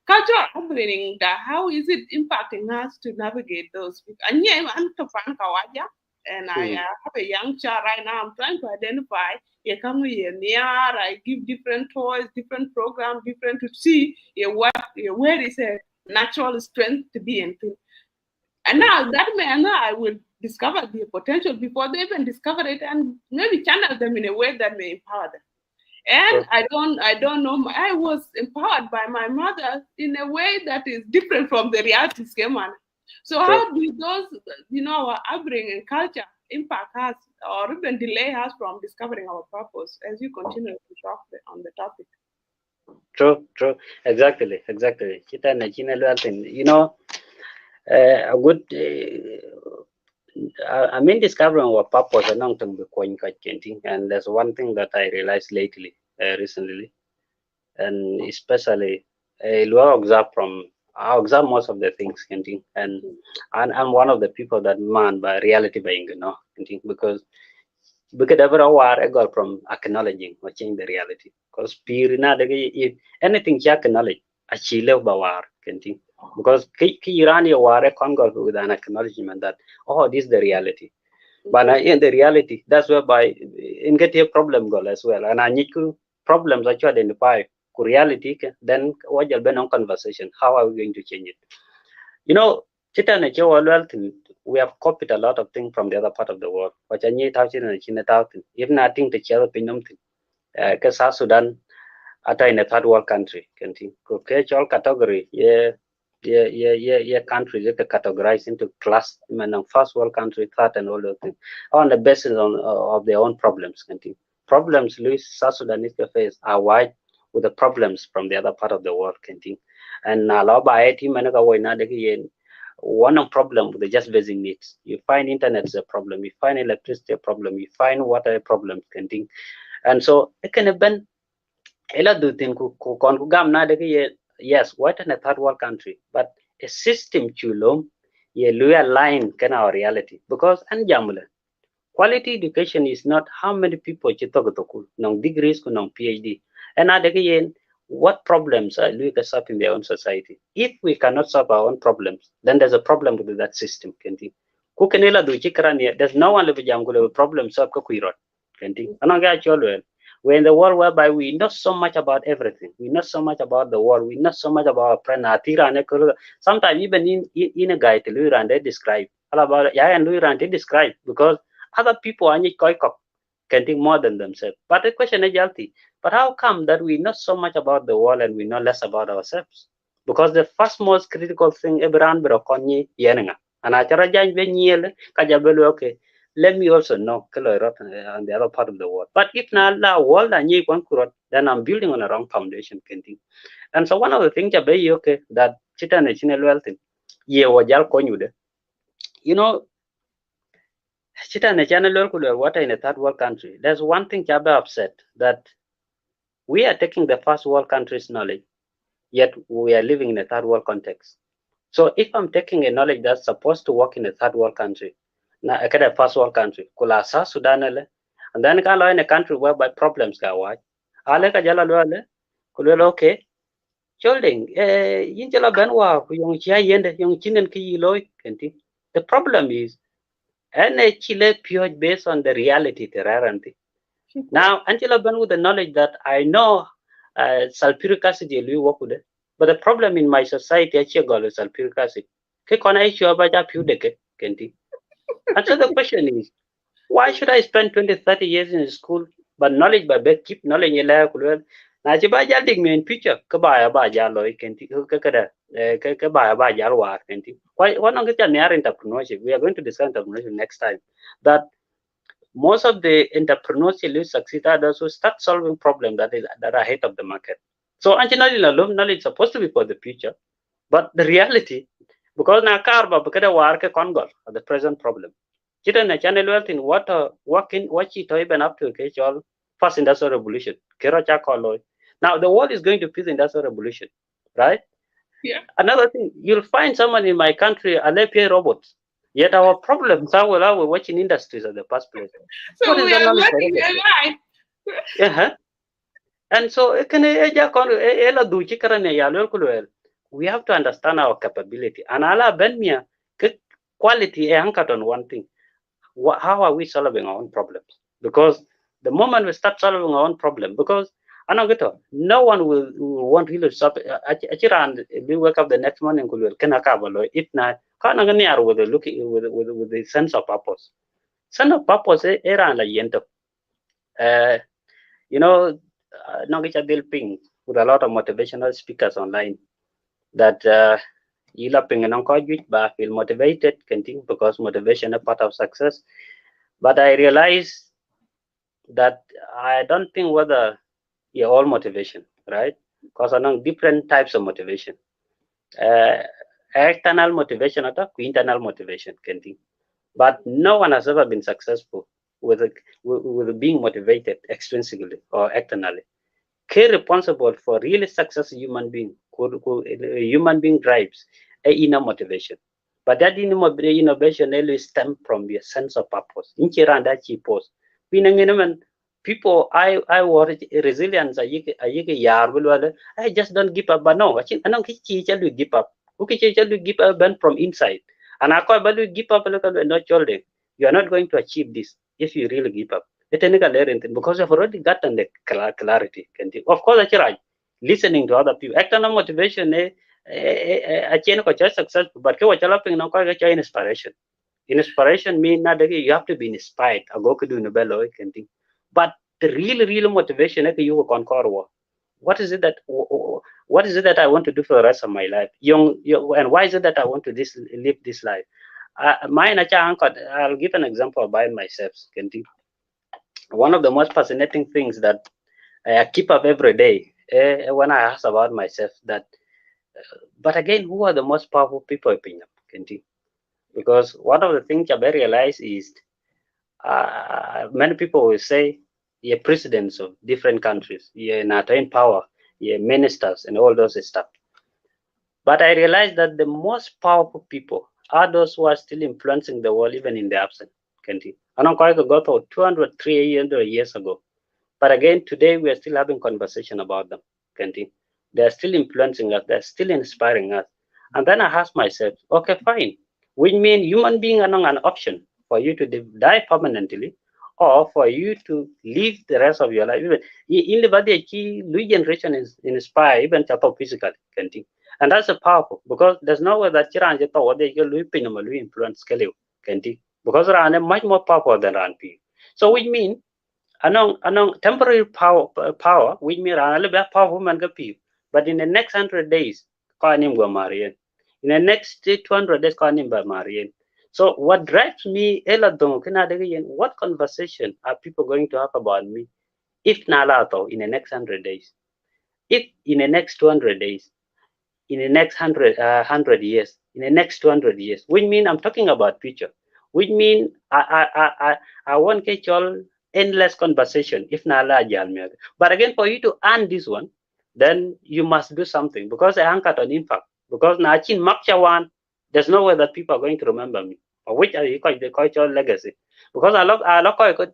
cultural upbringing that how is it impacting us to navigate those? And yeah, I'm to Kawaja and I have a young child right now. I'm trying to identify I give different toys, different programs, different to see where is a natural strength to be in. And now that man I will discover the potential before they even discover it and maybe channel them in a way that may empower them. And I don't know. I was empowered by my mother in a way that is different from the reality schema. So how do those, our upbringing and culture impact us or even delay us from discovering our purpose as you continue to talk on the topic? True. Exactly. A good. I mean, discovering our purpose and there's one thing that I realized recently, and especially I observe most of the things, and I'm one of the people that man by reality buying, because ever I got from acknowledging or change the reality, because if anything you acknowledge, achieve by because Irani were conquered with an acknowledgement that this is the reality. But in the reality, that's whereby in get a problem goal as well. And I need to problems that you identify reality, then what you'll be on conversation. How are we going to change it? We have copied a lot of things from the other part of the world. But I need if nothing to share opinion, because South Sudan are in a third world country. All category, countries that categorized into class, first world country, third, and all those things on the basis of their own problems. Problems South Sudanese face are wide with the problems from the other part of the world. And one problem with the just basic needs. You find internet is a problem, you find electricity a problem, you find water a problem. And so it can have been yes, what in a third world country, but a system chulom ye line can our reality because and jamula quality education is not how many people chitogotoku no degrees no PhD and again what problems are Luka solve in their own society. If we cannot solve our own problems, then there's a problem with that system. There's no one level jam problem solve kuirot. We're in the world whereby we know so much about everything. We know so much about the world. We know so much about our friend. Sometimes even in a guide, and they describe all about yeah, and they describe because other people are can think more than themselves. But the question is healthy. But how come that we know so much about the world and we know less about ourselves? Because the first most critical thing everyone brokonyi yenga. And I tell you, okay, let me also know on the other part of the world. But if not la world and you then I'm building on a wrong foundation. And so one of the things okay that chita national wealth ye wajal konyude. You know, chita national wealth what in a third world country. There's one thing Chabe upset that we are taking the first world country's knowledge, yet we are living in a third world context. So if I'm taking a knowledge that's supposed to work in a third world country, na a first world country, kula South Sudan and then ka in a country whereby problems ga watch. Ale ka jala lwale, kulwela okay, Chol Deng, yin jala benwa yung chia yende yung chinen ki yiloi kenti. The problem is, ene chile pure based on the reality teraranti. Now, Angela Ben with the knowledge that I know sulfuric acid will work with it. But the problem in my society actually got sulfuric acid. Ke kona issue about that few decade, Kenti. And so the question is, why should I spend 20, 30 years in school, but knowledge by back keep knowledge in la kulwel. Na ci ba jal dig me in picture, ka ba jal lo Kenti, ka kada, ka ba jal war Kenti. Why one of the entrepreneurship? We are going to discuss entrepreneurship next time. That most of the entrepreneurs who succeed are those who start solving problems that are ahead of the market. So engineering alone knowledge is supposed to be for the future, but the reality, because na karba because work congol the present problem. Kita na channel wealth in what working what it even up to okay, first industrial revolution. Now the world is going to face industrial revolution, right? Yeah. Another thing, you'll find someone in my country, a LPA robots. Yet our problems are well, we're watching industries at the first place. What So is we the are knowledge for learning robots? AI. Yeah. And so we have to understand our capability. And ala benmia quality anchored on one thing. How are we solving our own problems? Because the moment we start solving our own problem, because no one will want really to stop. We wake up the next morning, if not, with the looking with the sense of purpose. Sense of purpose, era la yento. Uh, you know, Nongicha Ping with a lot of motivational speakers online that you ping and but feel motivated, continue because motivation is part of success. But I realize that I don't think whether you're all motivation, right? Because I know different types of motivation. Uh, External motivation or internal motivation, continue. But no one has ever been successful with being motivated extrinsically or externally. Care responsible for really successful human being. A human being drives a inner motivation. But that inner innovation always stems from your sense of purpose. In Chiranda Chipos. People I worry resilience I just don't give up. But no, I don't give up. Okay, give up from inside. And I call give up a little bit not children. You are not going to achieve this if you really give up because you've already gotten the clarity. Of course, that's right. Listening to other people. External motivation, I change successful, but inspiration. Inspiration means that you have to be inspired. I go to do Nobel, but the real motivation is you conquer war. What is it that I want to do for the rest of my life? And why is it that I want to live this life? I'll give an example by myself. One of the most fascinating things that I keep up every day when I ask about myself that, but again, who are the most powerful people in Kenti? Because one of the things I realize is many people will say, you're presidents of different countries, you're not in power, you're ministers, and all those stuff. But I realize that the most powerful people are those who are still influencing the world, even in the absence. Kenti. And I'm quite got 200, 300 years ago. But again, today we are still having conversation about them. Kenti. They're still influencing us. They're still inspiring us. And then I ask myself, okay, fine. Which mean human being are not an option for you to die permanently, or for you to live the rest of your life. Even in the body, key new generation is inspire even chato physically, can't. And that's a powerful because there's no way that Chiran Jato what they will influence scale, can't. Because Ran much more powerful than Ran P. So which mean anong temporary power which mean Ran a little bit powerful man pi. But in the next 100 days, Kanim go Marian. In the next 200 days, Kanim by Marian. So what drives me, what conversation are people going to have about me if Nalato in the next 100 days? If in the next 200 days, in the next 100 years, in the next 200 years, which mean I'm talking about future, which mean I want to all endless conversation if Nala Jalmer. But again, for you to earn this one, then you must do something because I anchored on impact. Because Nachin Makchawan, there's no way that people are going to remember me. Or which are the cultural legacy. Because I look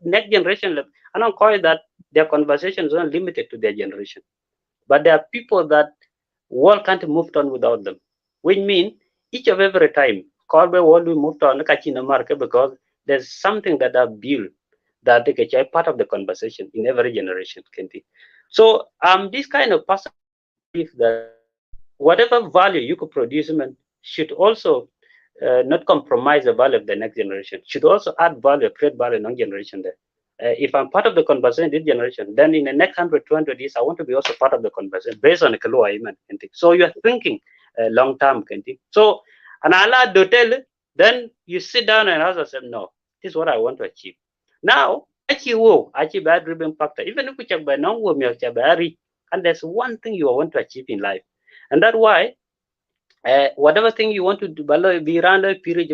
next generation, I don't call it that their conversation is not limited to their generation. But there are people that world can't move on without them. Which mean each of every time, Corbe world we moved on in market because there's something that are built that they are part of the conversation in every generation, Kenti. So this kind of person believe that whatever value you could produce man, should also not compromise the value of the next generation. Should also add value, create value in next generation there. If I'm part of the conversation in this generation, then in the next 100, 200 years, I want to be also part of the conversation based on the Kalua Iman. So you're thinking long term. So, and Allah do tell, then you sit down and ask yourself, no, this is what I want to achieve. Now, achieve bad driven factor. Even if we check by non and there's one thing you want to achieve in life. And that's why whatever thing you want to do, be around a period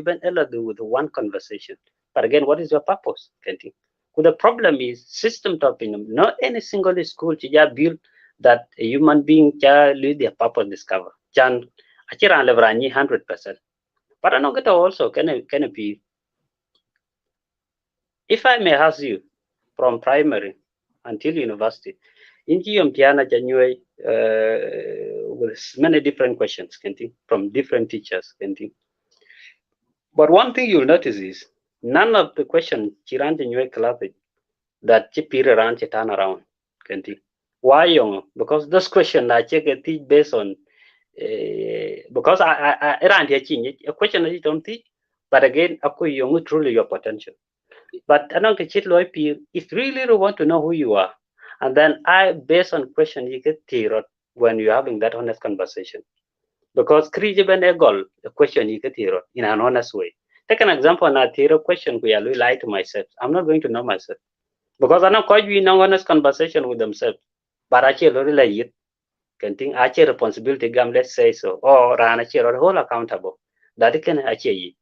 do with one conversation. But again, what is your purpose? The problem is system topping. Not any single school to build that a human being lead their purpose discover. Chan achira leverani 100%. But I know get also can it be, if I may ask you, from primary until university, in Tiana January with many different questions, from different teachers, But one thing you'll notice is none of the questions Chiran January class that Chipira ran turn around, Why young? Because this question I check it based on because I ran a question I don't teach, but again, young truly your potential. But I don't get if really want to know who you are, and then I based on question you get tirot when you're having that honest conversation. Because creative a goal, a question you get tirot in an honest way. Take an example, and I a question where I lie to myself. I'm not going to know myself. Because I know quite we no honest conversation with themselves. But actually really it can think actually responsibility gam, let's say so, or ran actually whole accountable. That it can achieve.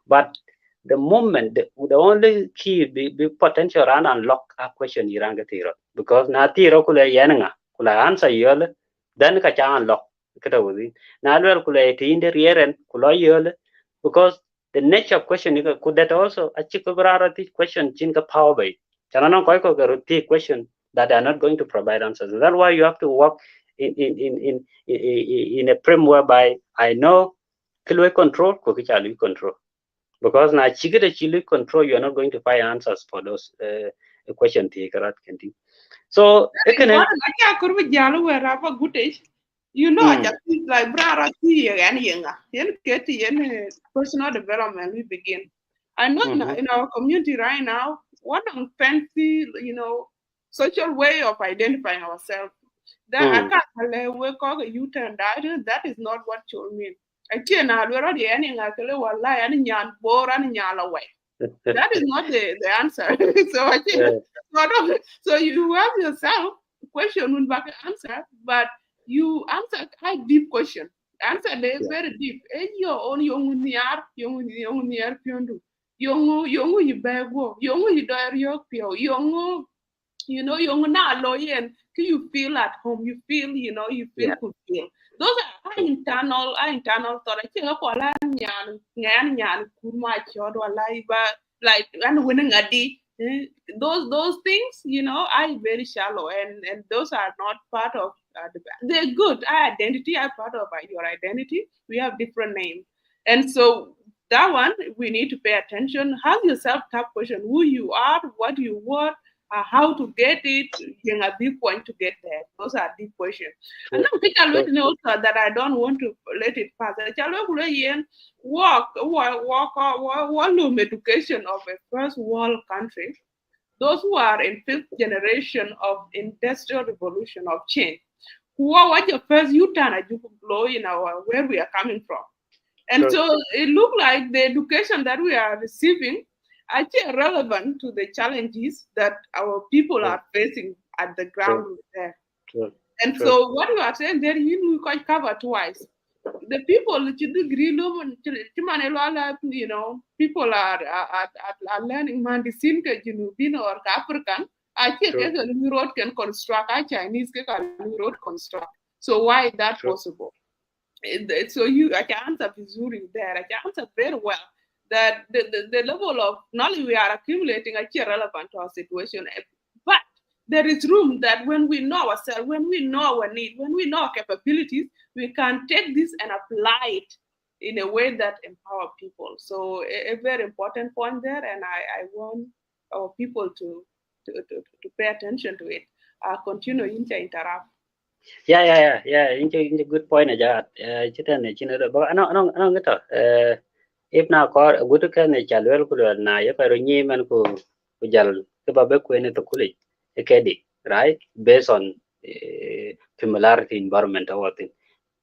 But the moment the only key be potential run unlock a question iranga tiro because na tiro kula yenanga kula answer yole then ka cha unlock kata wudi na lwel kula tinde rieren kula yole because the nature of question could that also a chikobrara question chinka power by chanana koi ko question that are not going to provide answers. That's why you have to work in a frame whereby I know kilwe control ko kichalu control. Because na chigida chili control, you are not going to find answers for those questions. So you know, I just think like brara and younger. Get personal development we begin. I know in our community right now, one fancy, social way of identifying ourselves. That I can't we call a U-turn that is not what you mean. I can't already any lie and yan bore and yan away. That is not the answer. So I think so you have yourself question when back answer, but you answer quite deep question. Answer is very deep. And your own young near piondu. Young you beg wo, young you dare your pio, young young na loyen, you feel at home, you feel, you feel fulfilled. Those are internal thought. I think of all nyan kurma chod like and winning a D. Those things, are very shallow, and those are not part of they're good. Our identity are part of your identity. We have different names, and so that one we need to pay attention. Ask yourself tough question: who you are, what you want, how to get it. You a big point to get there. Those are deep questions. And True. now think I True. also that I don't want to let it pass. I tell you, walk education of a first world country. Those who are in fifth generation of industrial revolution of change, who are what your first U-turn as you blow in our where we are coming from. And True. so it looked like the education that we are receiving actually relevant to the challenges that our people True. are facing at the True. ground there. True. And True. so what you are saying there, you can cover twice. The people which degree you know, people are learning man the sin you know or African. I think True. a road can construct, I Chinese can road construct. So why is that True. possible? So you I can answer Missouri there. I can answer very well that the level of knowledge we are accumulating is relevant to our situation. But there is room that when we know ourselves, when we know our need, when we know our capabilities, we can take this and apply it in a way that empower people. So a very important point there, and I want our people to pay attention to it. Continue interrupt. Yeah. Into good point aja. Kita ne chino do. Ba ano ngito. If na ko gutu ka ne chalwel ku na ya pero nyi man ku jal ke ba be ku ne to kuli. Ekedi, right? Based on familiarity environment or thing.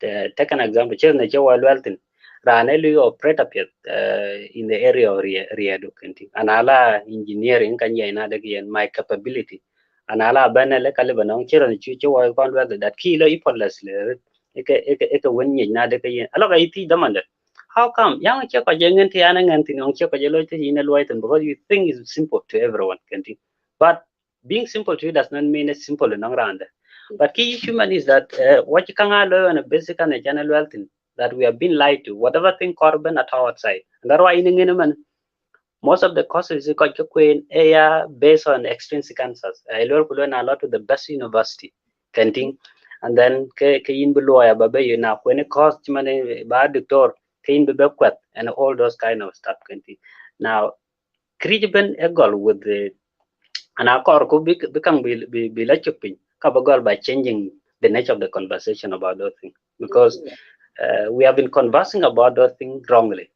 Take an example. Chir ne chawa lweltin. Rane lu operate up yet in the area of Riyadu Kanti. Anala engineering kanya ina de my capability. Anala bana le kale bana chiro ni chu wa kon wa that kilo ipolas le eke wenye na de kayen alo ga iti damanda how come yang che ko jengen ti ana ngan tin che ko jelo ti ina loiten because you think is simple to everyone kanti but being simple to you does not mean it's simple in randa but key human is that what you can learn a basic and a general wealth that we have been lied to whatever thing carbon at outside and that's why in man most of the courses you got queen air based on extrinsic answers. I learn a lot to the best university. Kenting and then ke in below ya babe you na when it cost money ba doctor ke in be kwat and all those kind of stuff kenting. Now kriben a goal with the and our core could become be like by changing the nature of the conversation about those things because we have been conversing about those things wrongly,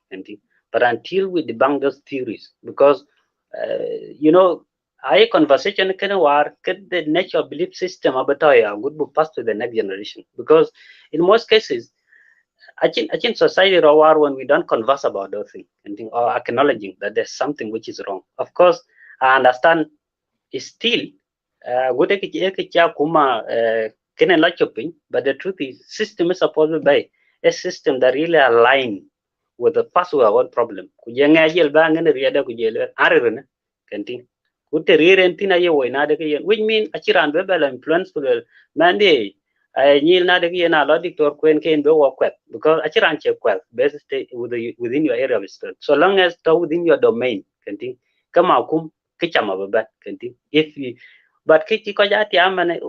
but until we debunk those theories, because you know, I conversation can work the nature of belief system about a good book pass to the next generation. Because in most cases, I think society or when we don't converse about those things or acknowledging that there's something which is wrong. Of course, I understand still good kuma kenen la chopping, but the truth is system is supposed to be a system that really align with the first world problem. Kujenga jel ba ngene riada kujele arere kenti. Kutte riren tina ye woina de yen which mean achiran be bela influence kul mande ay nyil na de yen a lot dictor kwen ken be work with because achiran che kwel based within your area of study. So long as to within your domain kenti kama kum kichama baba kenti if you but kiti ko jati amane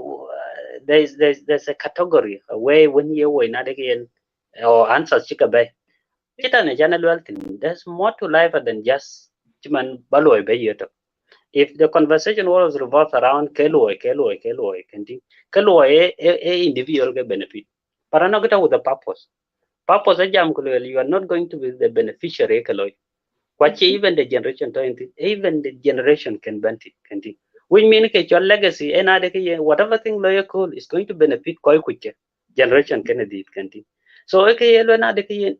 there's a category a way when you were not again or answers chika bay kita ne jana lwaltin there's more to life than just chiman baloy bay yoto if the conversation was revolved around keloy keloy a individual get benefit but another with a purpose a jam kulel you are not going to be the beneficiary keloy kwache even the generation 20 even the generation can benefit can which mean that your legacy and whatever thing lawyer cool is going to benefit koi quick generation kennedy can so okay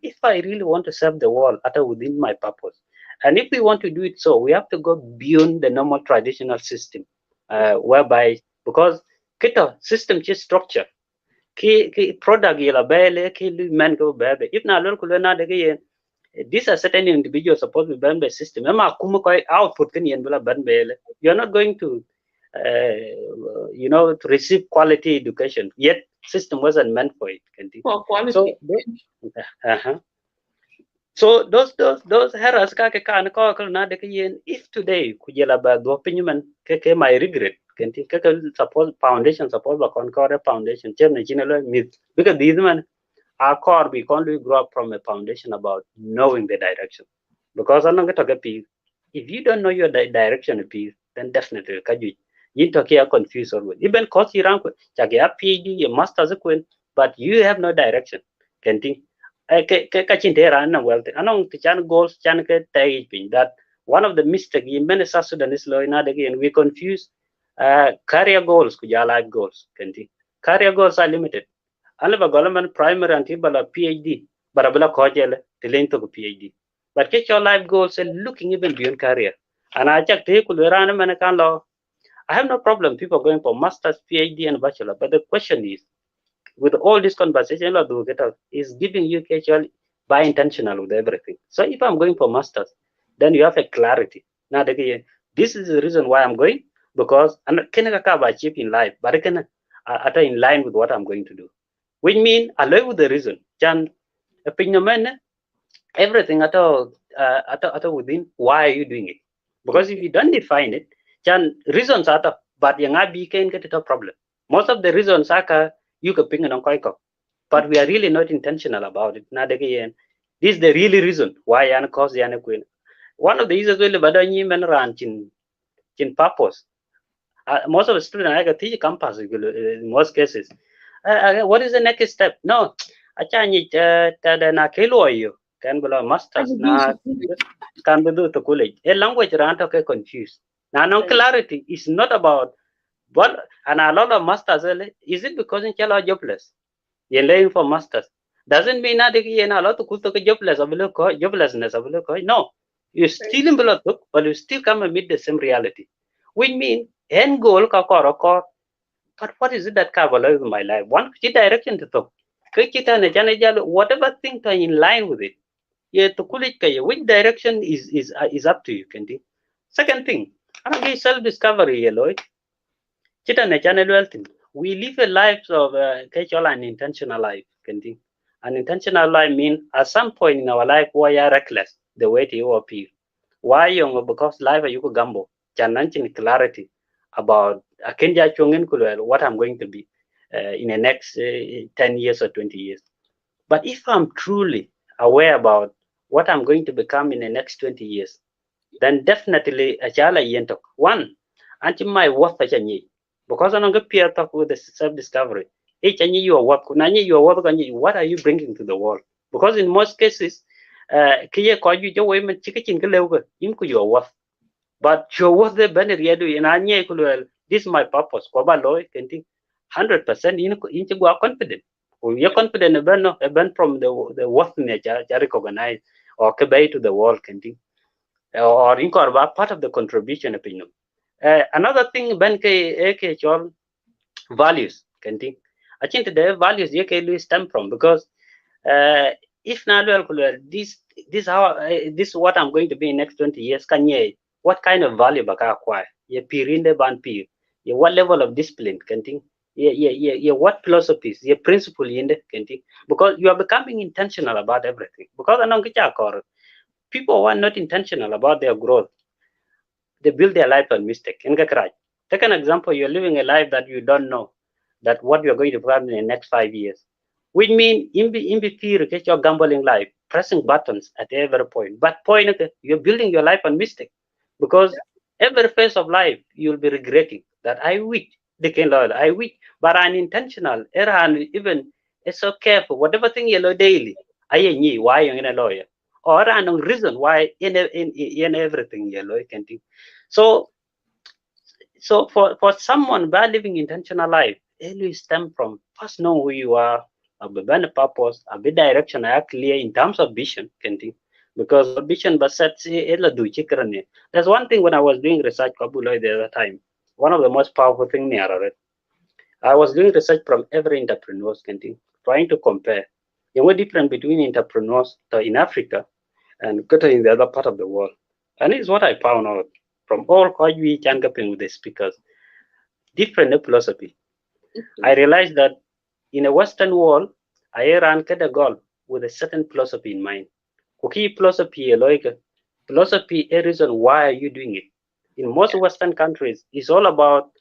if I really want to serve the world at within my purpose and if we want to do it so we have to go beyond the normal traditional system whereby because kita system just structure ki product yela bele ki man go bebe if na lol kulena de these are certain individuals supposed to be banned by system. Output can you're not going to, to receive quality education. Yet system wasn't meant for it. For quality. So, uh-huh. So those errors if today kujela ba do opinion ke my regret suppose foundation suppose ba concord foundation cherne chinelo myth because these man our core, we can't really grow up from a foundation about knowing the direction. Because I'm not going to get if you don't know your direction of peace, then definitely you talk here confused always. Even cause you rank check your PhD, your master's but you have no direction. Can think kachin te ran na wealth. Anong ti chan goals chan ke tay that one of the mistake in many South Sudanese law in again we confuse career goals kuja life goals. Can think career goals are limited. Alaba government primary and tibala PhD, but abla kojele the length of a PhD. But get your life goals and looking even beyond career. And I check take law. I have no problem people going for master's, PhD, and bachelor. But the question is, with all this conversation is giving you actually by intentional with everything. So if I'm going for masters, then you have a clarity. Now this is the reason why I'm going, because I'm not achieve in life, but I can in line with what I'm going to do. Which mean along with the reason. Jan opinion everything at all within why are you doing it? Because if you don't define it, Jan reasons at but yang abi can get it a problem. Most of the reasons are you can ping on koiko. But we are really not intentional about it. Now again, this is the really reason why yana cause yana queen. One of the reasons really badanyi men ranch in purpose. Most of the students I got teach campus in most cases. What is the next step? No, achanyi tada na kelo yo can be masters na can be do to college. A language rant okay confused. Now no clarity is not about what and a lot of masters is it because in chala jobless? You're laying for masters. Doesn't mean that you are allowed to cook jobless joblessness of no. You still in below but you still come and meet the same reality. Which mean end goal but what is it that cover my life? One direction to talk. Whatever things are in line with it. Yeah, to which direction is up to you, Kendi. Second thing, self-discovery, Lloyd. We live a life of casual and intentional life, Kendi. An intentional life means at some point in our life we are reckless the way you appear. Why young because life you go gamble. Chananchin clarity about what I'm going to be in the next 10 years or 20 years. But if I'm truly aware about what I'm going to become in the next 20 years, then definitely a chala yentok. One, anti my worth a chanyi. Because I'm going to talk with the self-discovery. Each and your work, what are you bringing to the world? Because in most cases, kiye ko ju jo we man chikin kelew imku your worth. But your worth the benefit yedu in anye kulwel. This is my purpose. Ko ba loy kenti 100% in go confident. You're confident even from the worthiness you recognize or convey to the world kenti or incorporate part of the contribution opinion. Another thing ben ke values kenti. I think the values you can stem from because if now this how this is what I'm going to be in next 20 years can ye what kind of value baka acquire ye pirinde ban peer ye what level of discipline can think ye what philosophies ye principle yende can think because you are becoming intentional about everything because anong kichakor people who are not intentional about their growth they build their life on mistake. Take an example, you're living a life that you don't know that what you're going to become in the next 5 years. Which means in fear get your gambling life, pressing buttons at every point. But point you're building your life on mistake. Because every phase of life you'll be regretting that I wish they can lawyer, I wish, but unintentional error and even it's so careful, whatever thing you know daily, I knew why you're in a lawyer. Or no reason why in everything you know can think. So for someone by living intentional life, it will stem from first know who you are, a bit purpose, a bit direction are clear in terms of vision, can think. Because vision but sets there's one thing when I was doing research Kabula the other time. One of the most powerful thing near it. I was doing research from every entrepreneurs can think, trying to compare. The only difference between entrepreneurs in Africa and in the other part of the world. And it's what I found out from all Kwaji Changaping with the speakers, different philosophy. I realized that in a Western world, I ran a goal with a certain philosophy in mind. Kuki philosophy, philosophy a reason why are you doing it. In most Western countries, it's all about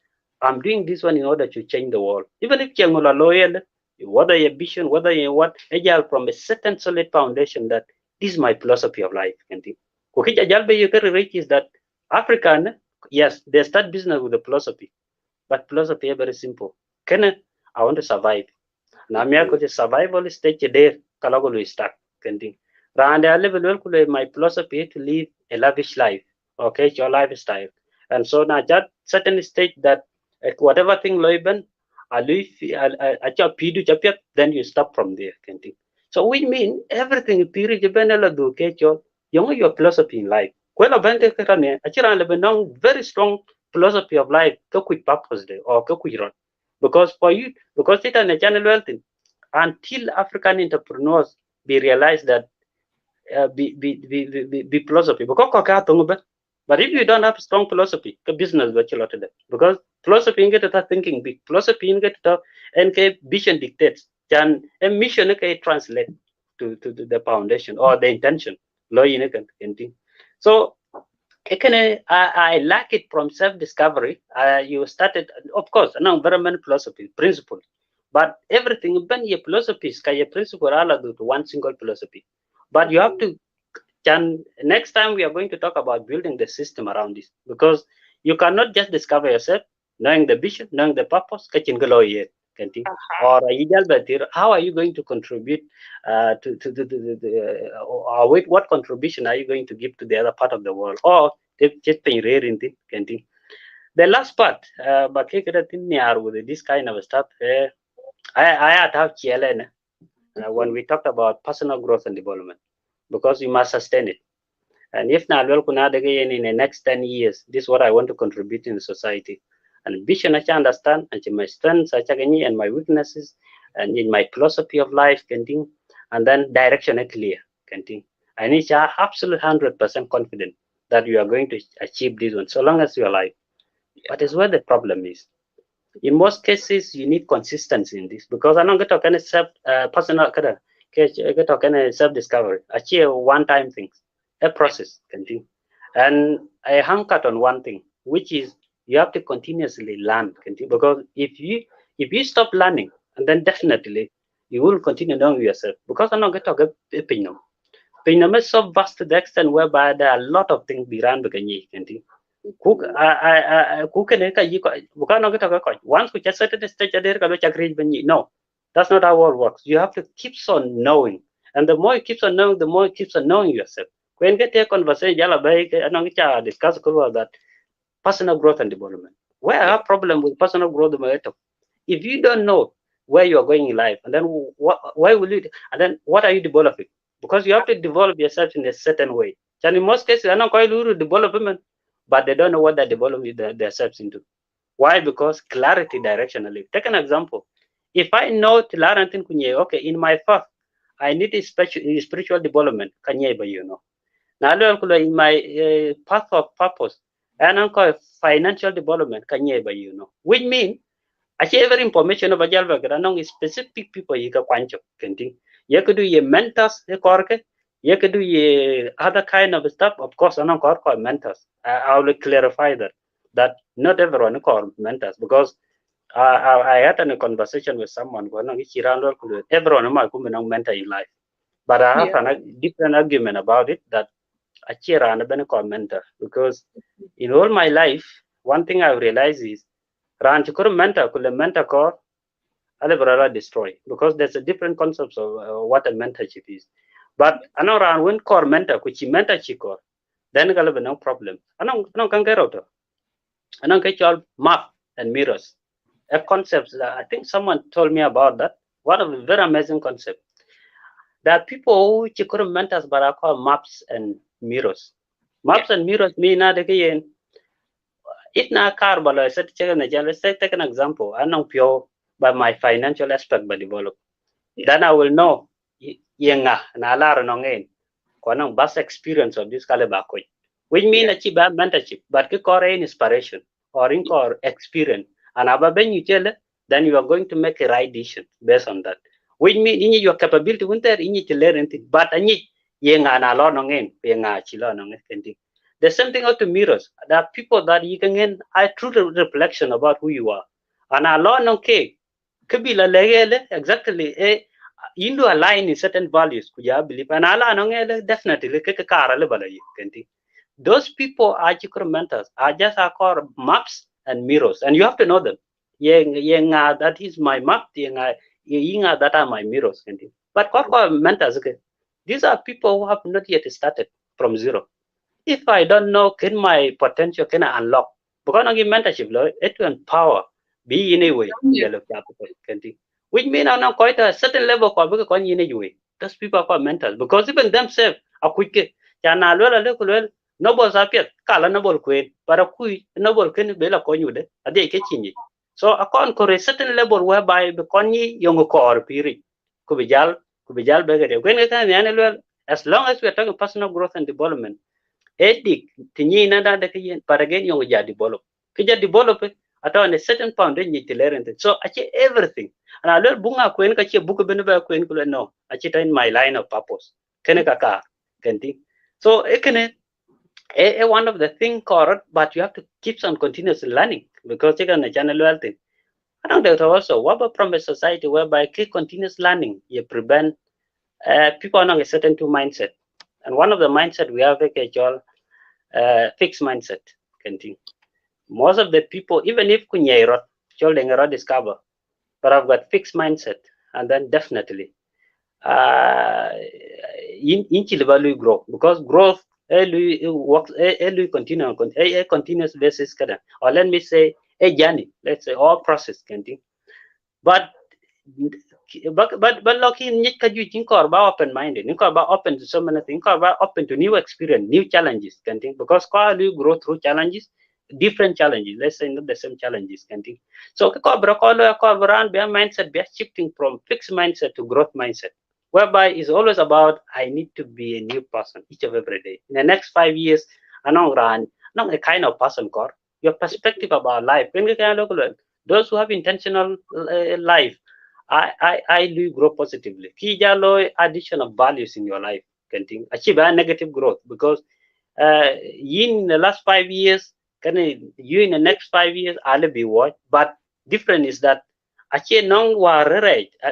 I'm doing this one in order to change the world. Even if you're not loyal, whether your vision, whether you what, agile from a certain solid foundation that this is my philosophy of life. And agile be you can reach is that African, yes, they start business with a philosophy, but philosophy is very simple. Can I want to survive? Now me ko survival stage there kalago lu start. Can Rand I level my philosophy to live a lavish life. Okay, your lifestyle. And so now that certain stage that whatever thing loiben, I live I chop pidu chapyap, then you stop from there. So we mean everything theory jebena do ke your philosophy in life. Kwela bente kerane achira lebenong very strong philosophy of life ke quick purpose de or ke quick run. Because for you, because it and a channel wealth until African entrepreneurs be realize that be philosophy. But if you don't have strong philosophy, the business what you lot of because philosophy in get to thinking big, philosophy in get to and vision dictates. Can a mission can translate to the foundation or the intention. So I like it from self-discovery. You started, of course, an environment philosophy, principle, but everything, when your philosophies, your principle, all are to one single philosophy. But you have to, next time we are going to talk about building the system around this, because you cannot just discover yourself, knowing the vision, knowing the purpose, or how are you going to contribute what contribution are you going to give to the other part of the world or just paying rare in the last part but with this kind of stuff I had have GLN when we talked about personal growth and development because you must sustain it. And if not, well, in the next 10 years, this is what I want to contribute in the society. And vision I understand, and my strengths and my weaknesses, and in my philosophy of life, and then direction is clear. I need to have absolute 100% confident that you are going to achieve this one, so long as you are alive. But it's where the problem is. In most cases, you need consistency in this because I don't get to kind of personal kind of self-discovery. Achieve one-time things, a process, and I hankered on one thing, which is you have to continuously learn, because if you stop learning, and then definitely you will continue knowing yourself. Because I don't get to get opinion. Opinion is so vast to the extent whereby there are a lot of things behind the once we just set the stage no, that's not how it works. You have to keep on knowing, and the more you keep on knowing, the more you keep on knowing yourself. When get a conversation discuss about that personal growth and development, where I have problem with personal growth if you don't know where you are going in life, and then why will you, and then what are you developing? Because you have to develop yourself in a certain way. And in most cases, I know quite development, but they don't know what they're developing themselves into. Why? Because clarity directionally. Take an example. If I know okay, in my path, I need a spiritual development. Now, in my path of purpose, and financial development, which means actually every information of a jalva granong is specific people you can kwancho. You could do your mentors, you could do your other kind of stuff. Of course, I don't call mentors. I will clarify that not everyone call mentors because I had a conversation with someone everyone might come mentor in life. But I have a different argument about it that Achira and a mentor because in all my life, one thing I realized is ran to mentor core destroy because there's a different concepts of what a mentorship is. But I know around when core mentor, which mentorship core, then gonna be no problem. I know can get out. I know get your map and mirrors. A concept that I think someone told me about that. One of the very amazing concept. There are people who could mentors but I call maps and mirrors. Maps and mirrors mean that again. If na car bala set let's take an example. I know pure by my financial aspect by develop. Then I will know yenga na lar nongen konong bus experience of this caliber which mean achieve mentorship but ke core inspiration or in core experience and ababen you tell then you are going to make a right decision based on that which mean in your capability winter in to learn anything but anyi yenga na lo nongen yenga chilo nongen the same thing out to mirrors. There are people that you can get a true reflection about who you are. And a lot okay. kabila legele exactly into align in certain values kuja believe and ala no ngele definitely ke kara le bala kenti those people are mentors are just are called maps and mirrors and you have to know them yenga that is my map yenga that are my mirrors kenti but mentors okay these are people who have not yet started from zero if I don't know can my potential can I unlock because I give mentorship lo it to empower be in a way develop capital kenti which mean now quite a certain level for because in a way those people are called mentors because even themselves are quick na lo noble sapia kala noble queen para kui noble ken bela konyude ade ke chinyi so akon ko certain level whereby be konyi yongo kor piri ku bijal be gade kwen ka ne lo as long as we are talking personal growth and development edik tinyi na da ke yen para gen yongo ja develop ke ja develop ata on a certain foundation ni tileren so ache everything and alwel bunga kwen ka che buku bene ba kwen kulo no ache in my line of purpose kene kaka kenti so ekene one of the thing correct, but you have to keep on continuous learning because you can channel wealthy. I don't know also what about from a society whereby keep continuous learning you prevent people on a certain two mindset. And one of the mindset we have a fixed mindset. Continue. Most of the people, even if kunyairot, Chol Deng discover, but I've got fixed mindset, and then definitely uh, in value grow because growth works continue on a continuous basis kada or let me say a journey let's say all process continue but but lucky nit ka ju tin kor ba open minded ni kor ba open to so many things kor ba open to new experience new challenges continue because kor you grow through challenges different challenges let's say not the same challenges continue so kor brand be mindset be shifting from fixed mindset to growth mindset whereby it's always about I need to be a new person each of every day. In the next 5 years, anong ran, anong a kind of person core. Your perspective about life. When we can look at those who have intentional life, I do grow positively. Kijalo addition of values in your life can think achieve a negative growth because in the last 5 years, can you in the next 5 years I'll be what? But different is that achieve nong wa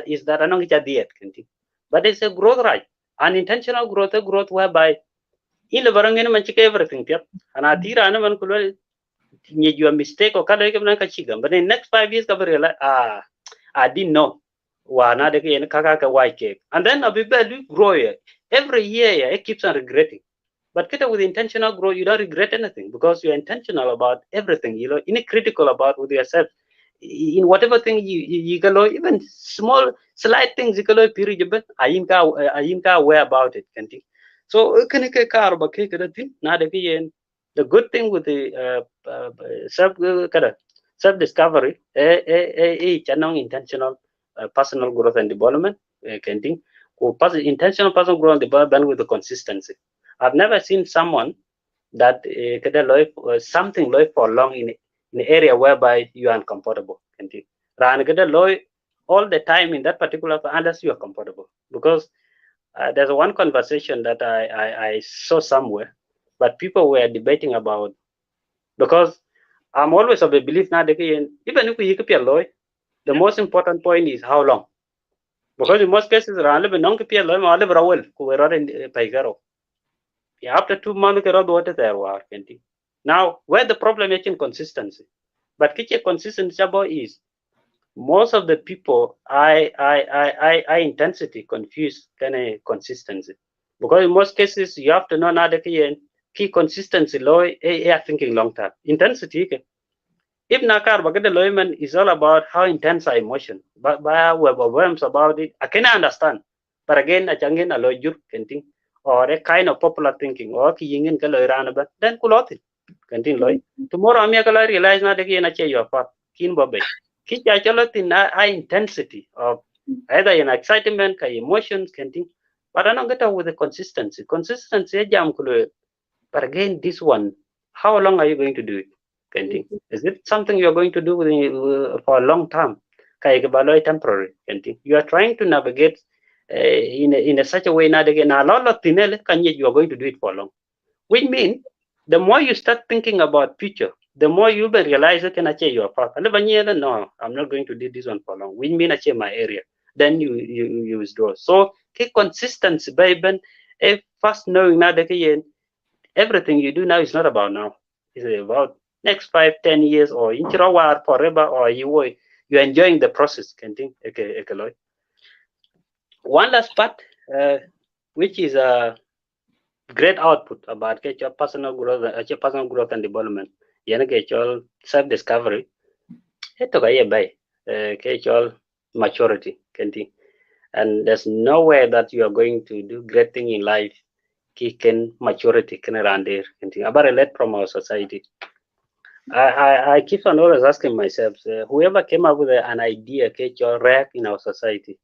is that anong ita diet can think but it's a growth right unintentional growth a growth whereby in the barang man chike everything piap and atira ana man kulwa you your mistake or kada ke ka chiga but in next 5 years ka realize I didn't know wa na de ke kaka ka why cake and then abibe grow every year it keeps on regretting but with intentional growth you don't regret anything because you're intentional about everything you know in critical about with yourself in whatever thing you can even small slight things you can period but I aware about it can think so can ke car ba ke kada tin na da ke the good thing with the self kada self discovery chanong intentional personal growth and development can think intentional personal growth and development with the consistency I've never seen someone that something life for long in an area whereby you are uncomfortable. Ran all the time in that particular unless you are comfortable. Because there's one conversation that I saw somewhere, but people were debating about because I'm always of a belief now that even if we keep your law, the most important point is how long. Because in most cases, around the non keep your law, all the rawel, who were in Paigaro. After 2 months, water there were. Now, where the problem is in consistency. But kiche consistency is most of the people I intensity confuse kind of consistency. Because in most cases you have to know now the key consistency low thinking long term. Intensity if nakar bagada loyman is all about how intense our emotion. But by web worms about it, I can understand. But again, a changin a lojur kenting or a kind of popular thinking or ki yingin kaloy but then kulot Kantin loy. Tomorrow I'm gonna realize na degi na che your part. Kin bobe. Ki cha chalot in a intensity of either in excitement, ka emotions, kantin. But I don't get with the consistency. Consistency jam kulo. But again, this one, how long are you going to do it? Kantin. Is it something you are going to do for a long term? Kaya kibaloy temporary. Kantin. You are trying to navigate in a such a way na degi na lolo tinel kanya you are going to do it for long. Which means the more you start thinking about future, the more you will realize you can achieve your path. No, I'm not going to do this one for long. We mean achieve my area. Then you withdraw. So consistency, baby. If first knowing now that everything you do now is not about now. It's about next 5, 10 years, or in forever, or you're enjoying the process. Can think. Okay. One last part, which is a great output about your personal growth and development. Your self discovery. Ito kaya bay. Your maturity. Can think. And there's no way that you are going to do great thing in life. Can maturity can around there. Can think. About a let from our society. I keep on always asking myself, whoever came up with an idea, your rare in our society,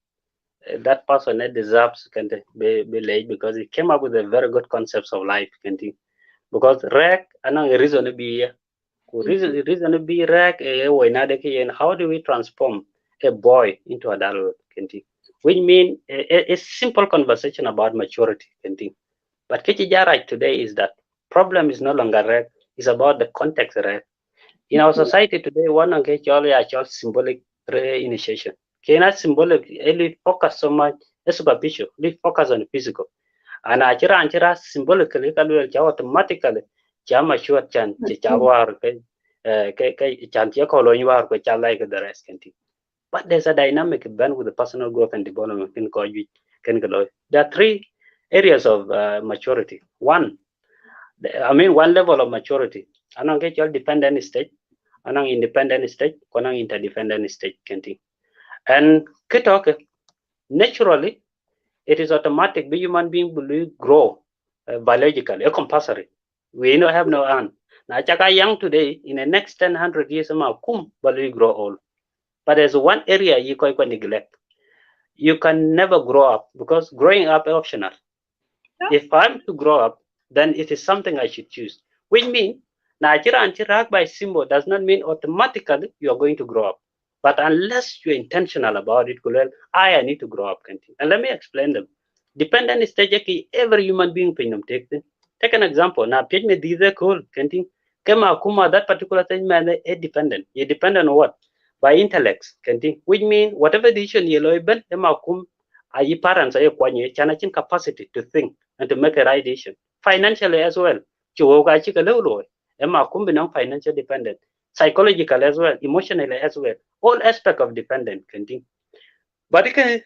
that person deserves can be late because he came up with a very good concepts of life. Can think. Because rare, anong reason to be reason to be rare, how do we transform a boy into adulthood? Can think. Which mean a simple conversation about maturity. Can think. But right today is that problem is no longer rare, it's about the context rare. In our society today, one of the symbolic initiation. Kena symbolic, we focus so much, superficial, we focus on the physical. And achira symbolically, automatically, chama sure chan, chichawar, chan chiakolonyawar, which I like the rest can think. But there's a dynamic band with the personal growth and development in can go. There are three areas of maturity. One level of maturity. Anong get your dependent stage, anong independent stage, anong interdependent stage kenti. And kitok naturally it is automatic. Be human being will grow biologically, compulsory. We no have no end. Now chaka young today, in the next 100 years, will grow old. But there's one area you can neglect. You can never grow up because growing up is optional. Yeah. If I'm to grow up, then it is something I should choose. Which means, Nigeria and Chirag by symbol does not mean automatically you are going to grow up. But unless you're intentional about it, I need to grow up. And let me explain them. Dependent stage, every human being take an example. Now, page me these cool. Kema kuma that particular thing man is dependent. You dependent on what? By intellects. Which means whatever decision you loiben, ema kum ayi parents ayi kwanye chanachin capacity to think and to make a right decision. Financially as well. Chiwoga chika lolo. Ema kum binang financial dependent. Psychological as well, emotionally as well. All aspect of dependent. But it can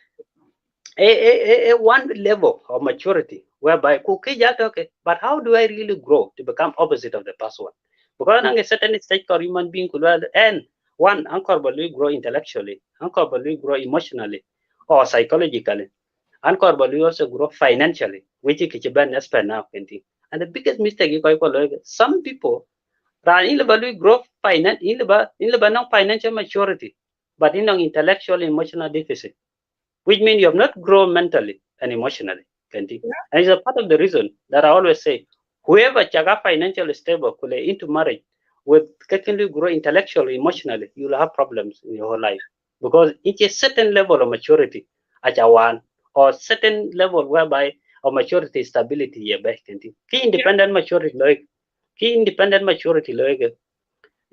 a one level of maturity whereby okay, but how do I really grow to become opposite of the past one? Because a certain stage for human being could and one anchor will grow intellectually, anchor will grow emotionally or psychologically, anchor will also grow financially, which is now. And the biggest mistake you some people grow financial maturity, but in an intellectual emotional deficit, which means you have not grown mentally and emotionally. And it's a part of the reason that I always say, whoever chaga financially stable could into marriage with continually grow intellectually, emotionally, you'll have problems in your whole life. Because it's a certain level of maturity at a one or certain level whereby of maturity stability key independent maturity like key independent maturity like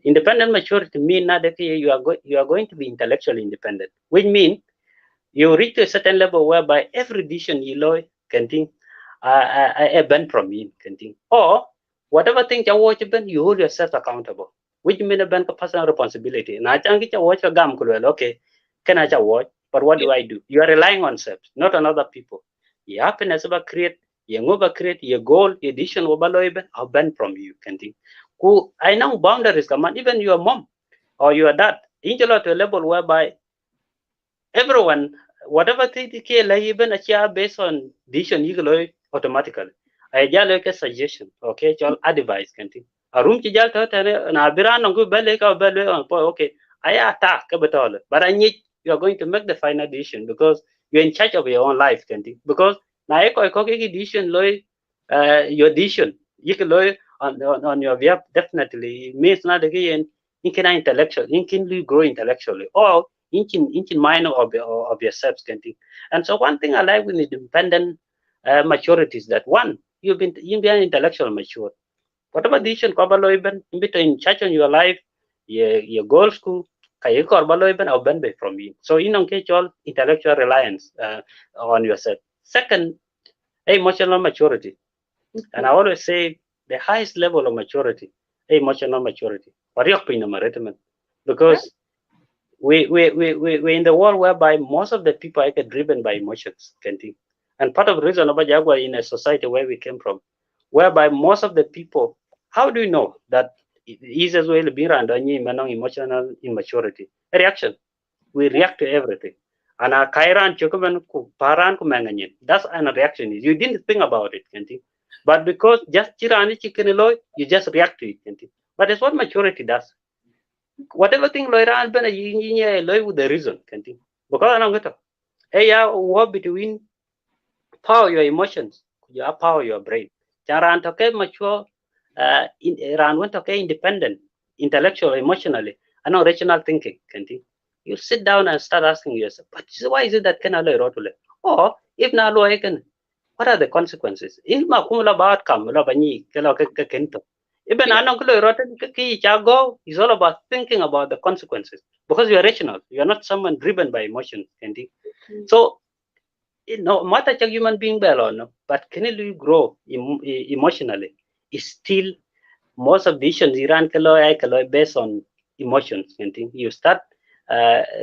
independent maturity mean that you are going to be intellectually independent, which means you reach to a certain level whereby every decision you loy can think I ban from you can think, or whatever thing you watch ben you hold yourself accountable, which means a ban personal responsibility. Now I think you watch a gam okay, can I watch? But what do I do? You are relying on self, not on other people. Your happiness about create, you over create your goal, your decision over loy ben I'll ban from you can think. Who I know boundaries come on, even your mom or your dad, in to a level whereby everyone, whatever thing even a based on decision you automatically. I just like a suggestion, okay, your advice can think. A room to jal na biran on good belly on okay. I attack but I need you are going to make the final decision because you're in charge of your own life, can think. Because na decision your decision you can on your behalf definitely means not again in can intellectual, in can you grow intellectually or in minor of yourself can think. And so one thing I like with independent maturity is that one, you've been intellectual mature. whatever decision ko ba loiben in between church on your life, your goals ku kay ko ba loiben au ben be from you. So in on all intellectual reliance on yourself. Second, emotional maturity. And I Okay. always say the highest level of maturity, emotional maturity. What you Yeah. because we're in the world whereby most of the people are driven by emotions, Kenti. And part of the reason about Jaguar in a society where we came from, whereby most of the people, how do you know that the easiest way to be around emotional immaturity? A reaction. We react to everything. And a kairan chokuban ku paran ku manganyin. That's an reaction. You didn't think about it, Kenti. But because just chirani chicken you just react to it, Kenti. But it's what maturity does. Whatever thing lawyer has been a lawyer with the reason, can think. Because I don't get it. Hey, yeah, what between power your emotions, you power your brain. Charan toke mature, in ran went okay independent, intellectual, emotionally, and not rational thinking, can think. You sit down and start asking yourself, but why is it that can allow rotule? Or if na lawyer can, what are the consequences? In ma kumula ba outcome, la bani, kelo ke kento. Even Yeah. anong rotten ki chago is all about thinking about the consequences because you are rational. You are not someone driven by emotions, Kendi. Mm. So no matter a human being well or no, but can you grow emotionally? Is still most of the decisions Iran kalo based on emotions. Kendi. You start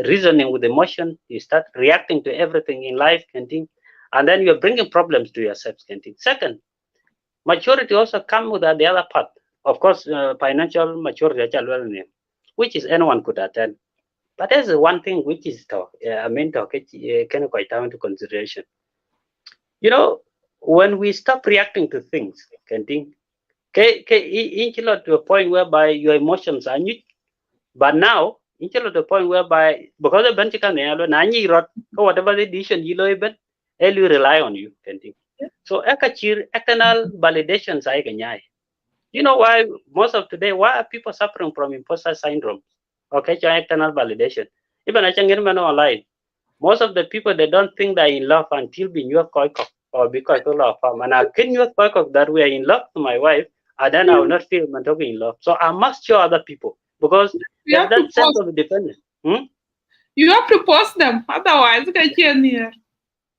reasoning with emotion. You start reacting to everything in life, Kendi, and then you are bringing problems to yourself, Kendi. Second, maturity also comes with the other part. Of course, financial maturity, which is anyone could attend. But there's one thing which is I mean, can quite down into consideration. You know, when we stop reacting to things, can think, to a point whereby your emotions are new. But now, to the point whereby because the bench can whatever the decision you know, even you rely on you, can think. Yeah. So, external validations I can. You know why most of today, why are people suffering from imposter syndrome? Okay, external validation. Even I can get online. Most of the people they don't think they're in love until being your koikok or because of love. And I can your koikok that we are in love to my wife, and then I will not feel I'm talking in love. So I must show other people because You there's have to that sense post. of dependence. Hmm? You have to post them, otherwise, you can't hear.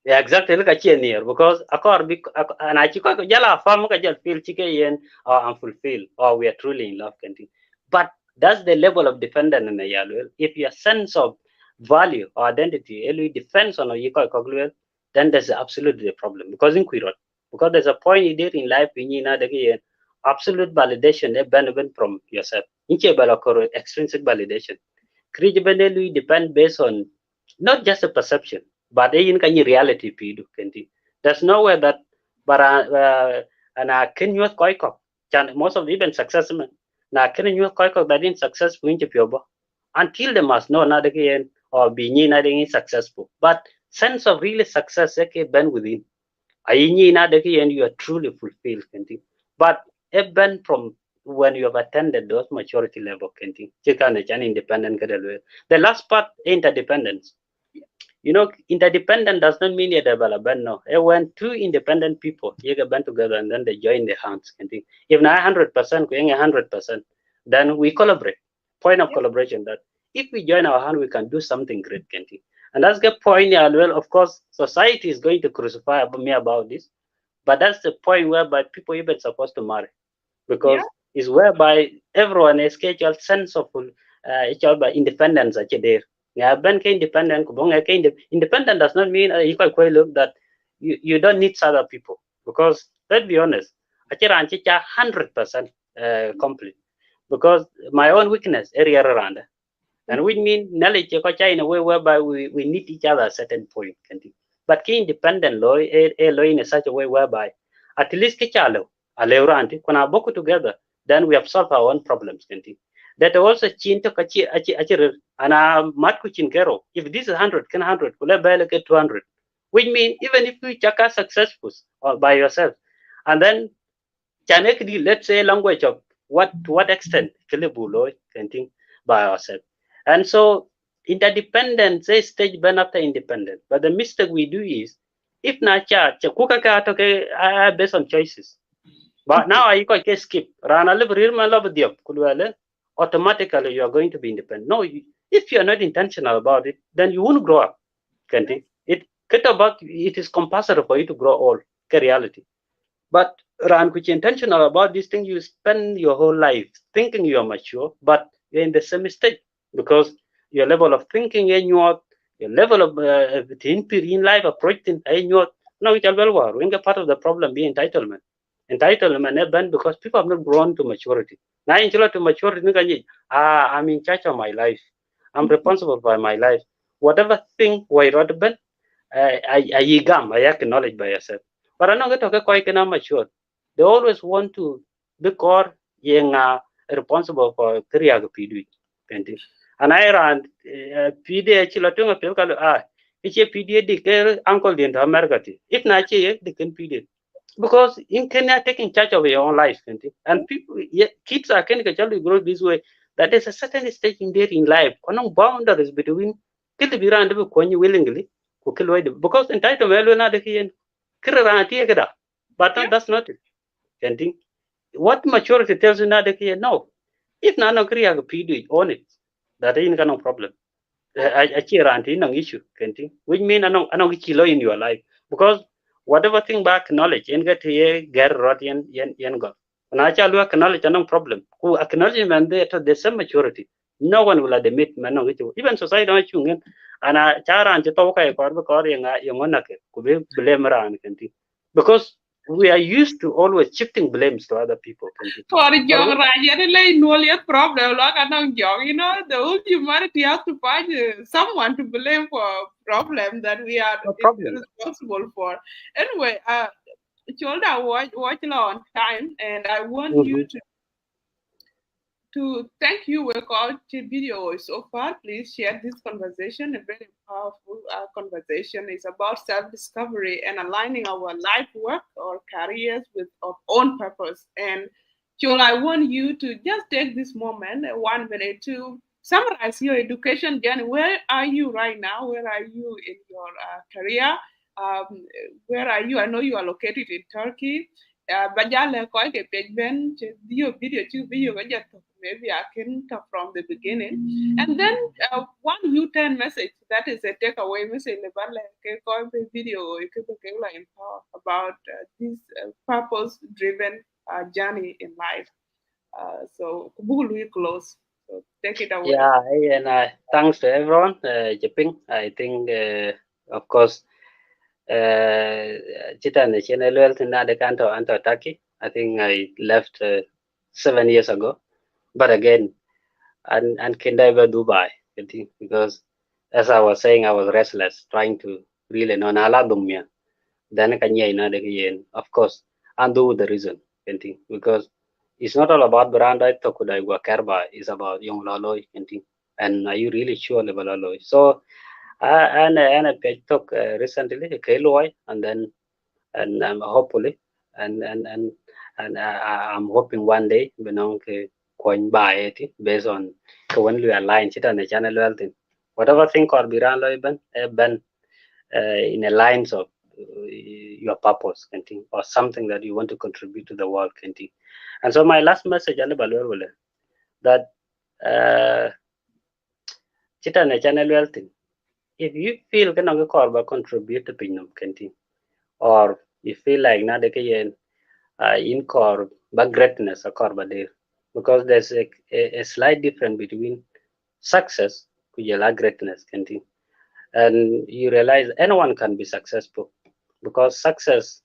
Yeah, exactly. Look at you near because and I chiko jala farm ka jal feel chike yen or I'm fulfilled or we are truly in love canting. But that's the level of dependent in the yellow. If your sense of value or identity really depends on a yiko cogluel, then there's absolutely a problem because in Quirot. Because there's a point you did in life when you know the absolute validation they benefit from yourself. Inche bala extrinsic validation. Credibility depend based on not just a perception, but in kind reality pidu kenti. There's nowhere that but can you koiko most of the even success man na can you koiko that in success winch pyobo until they must know na again or be ni na successful. But sense of really success eke ben within. Ayinyi na again you are truly fulfilled kenti. But even from when you have attended those maturity level kenti, chika ne chan independent kadalwe. The last part interdependence. You know, interdependent does not mean you're development. No, when two independent people you get band together and then they join their hands. And think, if now 100% going 100%, then we collaborate. Point of Yeah. collaboration that if we join our hand, we can do something great. Can think. And that's the point. Yeah, well, of course, society is going to crucify me about this, but that's the point whereby people even supposed to marry Yeah. because it's whereby everyone has scheduled sense of independence at there. Yeah, ben independent, independent does not mean you look that you don't need other people because let's be honest, achira anchicha 100% complete because my own weakness area around and which mean knowledge in a way whereby we need each other at a certain point. But key independent law a law in such a way whereby at least kichalo aleuranti kuna boku together, then we have solved our own problems. That also chin to kachi achi ana mat kuchin kero. If this is 100, can 100, kule bele get 200. Which mean even if we chaka successful or by yourself, and then chanekdi let's say language of what to what extent kilibulo can by ourselves. And so interdependence is stage burn after independent. But the mistake we do is if na cha kuka ka based on choices. But now I can skip. Rana live real man love diop kulwele. Automatically you are going to be independent. No, if you are not intentional about it, then you won't grow up. Can't Yes. it is compulsory for you to grow old. Reality. But Ran, which intentional about this thing, you spend your whole life thinking you are mature, but you're in the same state because your level of thinking in your level of in life approaching in your no, it will war. When part of the problem be entitlement. Entitlement even because people have not grown to maturity. Now in to maturity, I'm in charge of my life. I'm responsible for my life. Whatever thing why relevant, I acknowledge by yourself. But I know that okay, quite can mature. They always want to be called yang responsible for career PDU. Painting. And I ran PDA chilatunga pelka it's a PDA declare uncle in America. If not, they can PDA. Because in Kenya, taking charge of your own life, and people, kids are kind of grow this way. That there's a certain stage in there in life, no boundaries between kill the biran to be willingly, because entitlement na the key but Yeah. that's not it. Kenting. What maturity tells you na the key? No. If none kriya PD on it, that ain't got no problem. I cheer anti no issue, kenting. Which mean I know kilo in your life. Because whatever thing back knowledge and get here get rot yen go. When I tell you acknowledge no problem. Who acknowledgement there to the same maturity. No one will admit man no issue. Even society don't chung and I chara and to okay or yung onake could be blame around kenting. Because we are used to always shifting blames to other people, kenting. For But young Ryan, like no problem, like anong young, the whole humanity has to find someone to blame for problem that we are no problem. responsible for. Anyway, Cholda, watch on time, and I want you Mm-hmm. to thank you. We called the video so far. Please share this conversation. A very powerful conversation. It's about self-discovery and aligning our life work or careers with our own purpose. And Joel, I want you to just take this moment, 1 minute, to summarize your education journey. Where are you right now? Where are you in your career? Um, where are you? I know you are located in Turkey. Bajale ko ke page ben dio video chu video ga jet maybe I can talk from the beginning and then one U-turn message that is a takeaway message le bale ke ko be video ke ke la empower about this purpose driven journey in life so bulu you close so take it away. Yeah, and thanks to everyone, Jiping. I think, of course, Chita and Channel Wealth in Adekanto Anto Turkey. I think I left 7 years ago. But again, and Kendaiba Dubai, I think, because as I was saying, I was restless, trying to really know Naladumia. Then Kanya in Adekian, of course, and do the reason, I think, because it's not all about Branda Tokudai Wakarba, it's about young Laloi, I think. And are you really sure about Laloi? So, and I took recently a KLOI, and then and hopefully and I'm hoping one day coin buy it based on when we align it on the channel well thing whatever thing or be ran ben in a lines of your purpose can think, or something that you want to contribute to the world can think. And so my last message that uh chita na channel well thing if you feel can contribute to pinum can think, or you feel like na de in core but greatness or core but there because there's a slight difference between success kujela greatness can think. And you realize anyone can be successful because success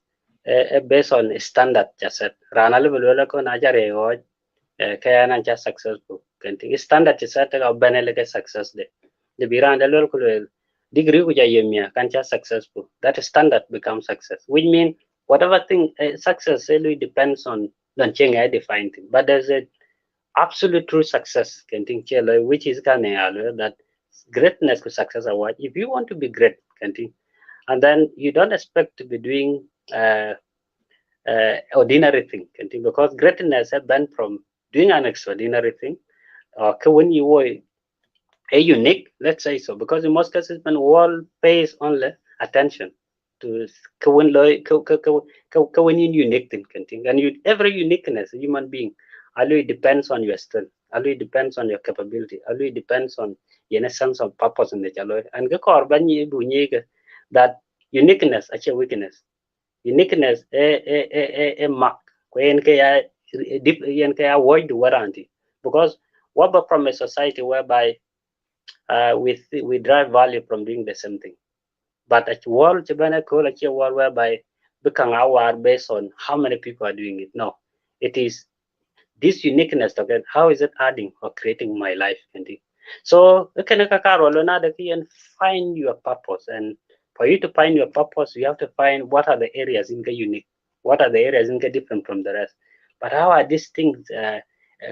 based on a standard just set rana level wala ko na jare o kaya na just successful can think standard just set ka benele ke success de biran de level ko degree kuja yemia can just successful that standard becomes success which mean whatever thing success really depends on the change I define thing but there's a absolute true success can think which is kind of that greatness to success award if you want to be great can think and then you don't expect to be doing ordinary thing can think because greatness has been from doing an extraordinary thing or when you were a unique let's say so because in most cases when world pays only attention to kawin loy kawin unique thing can think, and you every uniqueness human being always depends on your strength, always depends on your capability, always depends on your sense of purpose in the chalo, and ga kor banyi bunyi that uniqueness actually weakness, uniqueness a mark when ke ya deep yen ke avoid warranty, because what about from a society whereby we derive value from doing the same thing. But at world, Chibana call a world whereby become our based on how many people are doing it. No, it is this uniqueness again. How is it adding or creating my life? So you can and find your purpose. And for you to find your purpose, you have to find what are the areas in the unique, what are the areas in the different from the rest. But how are these things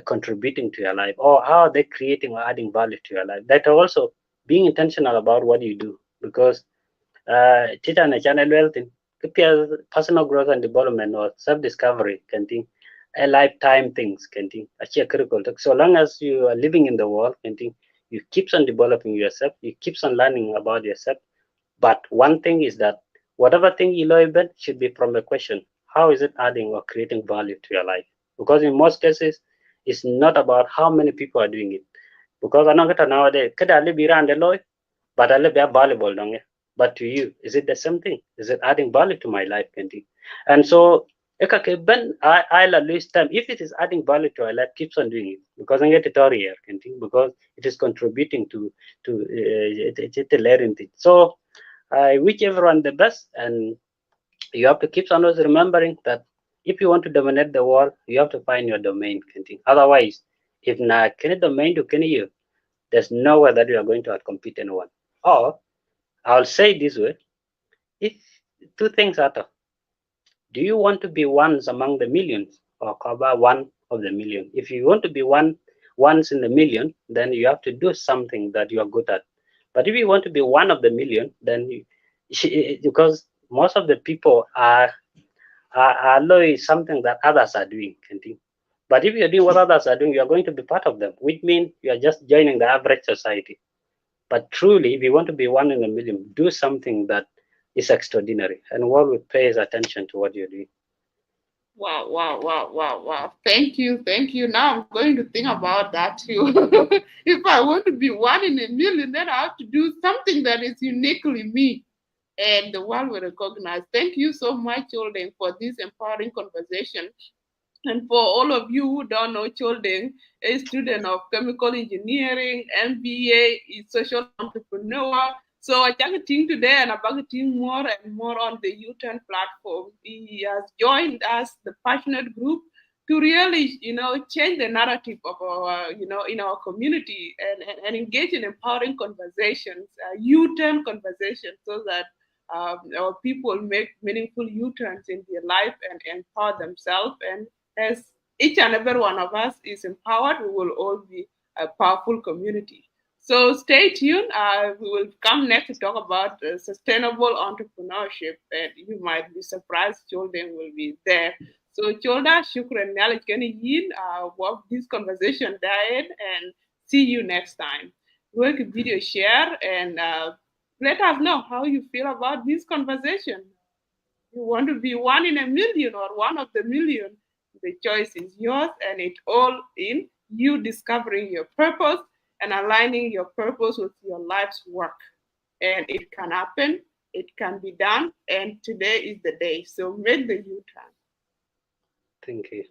contributing to your life, or how are they creating or adding value to your life? That also being intentional about what you do, because Tita na channel wealth in personal growth and development or self-discovery can think a lifetime things can think actually critical. So long as you are living in the world can think you keeps on developing yourself, you keeps on learning about yourself. But one thing is that whatever thing you learn should be from a question: how is it adding or creating value to your life? Because in most cases, it's not about how many people are doing it. Because I know that nowadays, could I live around the law, but I live valuable, don't you? But to you, is it the same thing? Is it adding value to my life, Kendi? And so, ben I'll at least time if it is adding value to our life, keeps on doing it because I get it here, Kendi, because it is contributing to learning it. So I wish everyone the best, and you have to keep on always remembering that if you want to dominate the world, you have to find your domain, Kendi. Otherwise, if not, can domain to can you? There's nowhere that you are going to outcompete anyone. Or I'll say it this way: if two things are tough, do you want to be ones among the millions or cover one of the million? If you want to be once in the million, then you have to do something that you are good at. But if you want to be one of the million, then because most of the people are doing something that others are doing. But if you're doing what others are doing, you are going to be part of them, which means you are just joining the average society. But truly, if you want to be one in a million, do something that is extraordinary, and world will pay attention to what you're doing. Wow, wow, wow, wow, wow. Thank you, thank you. Now I'm going to think about that too. If I want to be one in a million, then I have to do something that is uniquely me and the world will recognize. Thank you so much, Chol, for this empowering conversation. And for all of you who don't know, Chol Deng, a student of chemical engineering, MBA, is social entrepreneur. So I think today and about more and more on the U10 platform. He has joined us, the passionate group, to really, change the narrative of our, in our community and engage in empowering conversations, U10 conversations, so that our people make meaningful U-turns in their life and empower themselves. And as each and every one of us is empowered, we will all be a powerful community. So stay tuned. We will come next to talk about sustainable entrepreneurship, and you might be surprised Cholden will be there. So Cholda, shukran knowledge can yin what this conversation died, and see you next time. Work video share and let us know how you feel about this conversation. You want to be one in a million or one of the million, the choice is yours, and it's all in you discovering your purpose and aligning your purpose with your life's work. And it can happen, it can be done, and today is the day. So make the U turn. Thank you.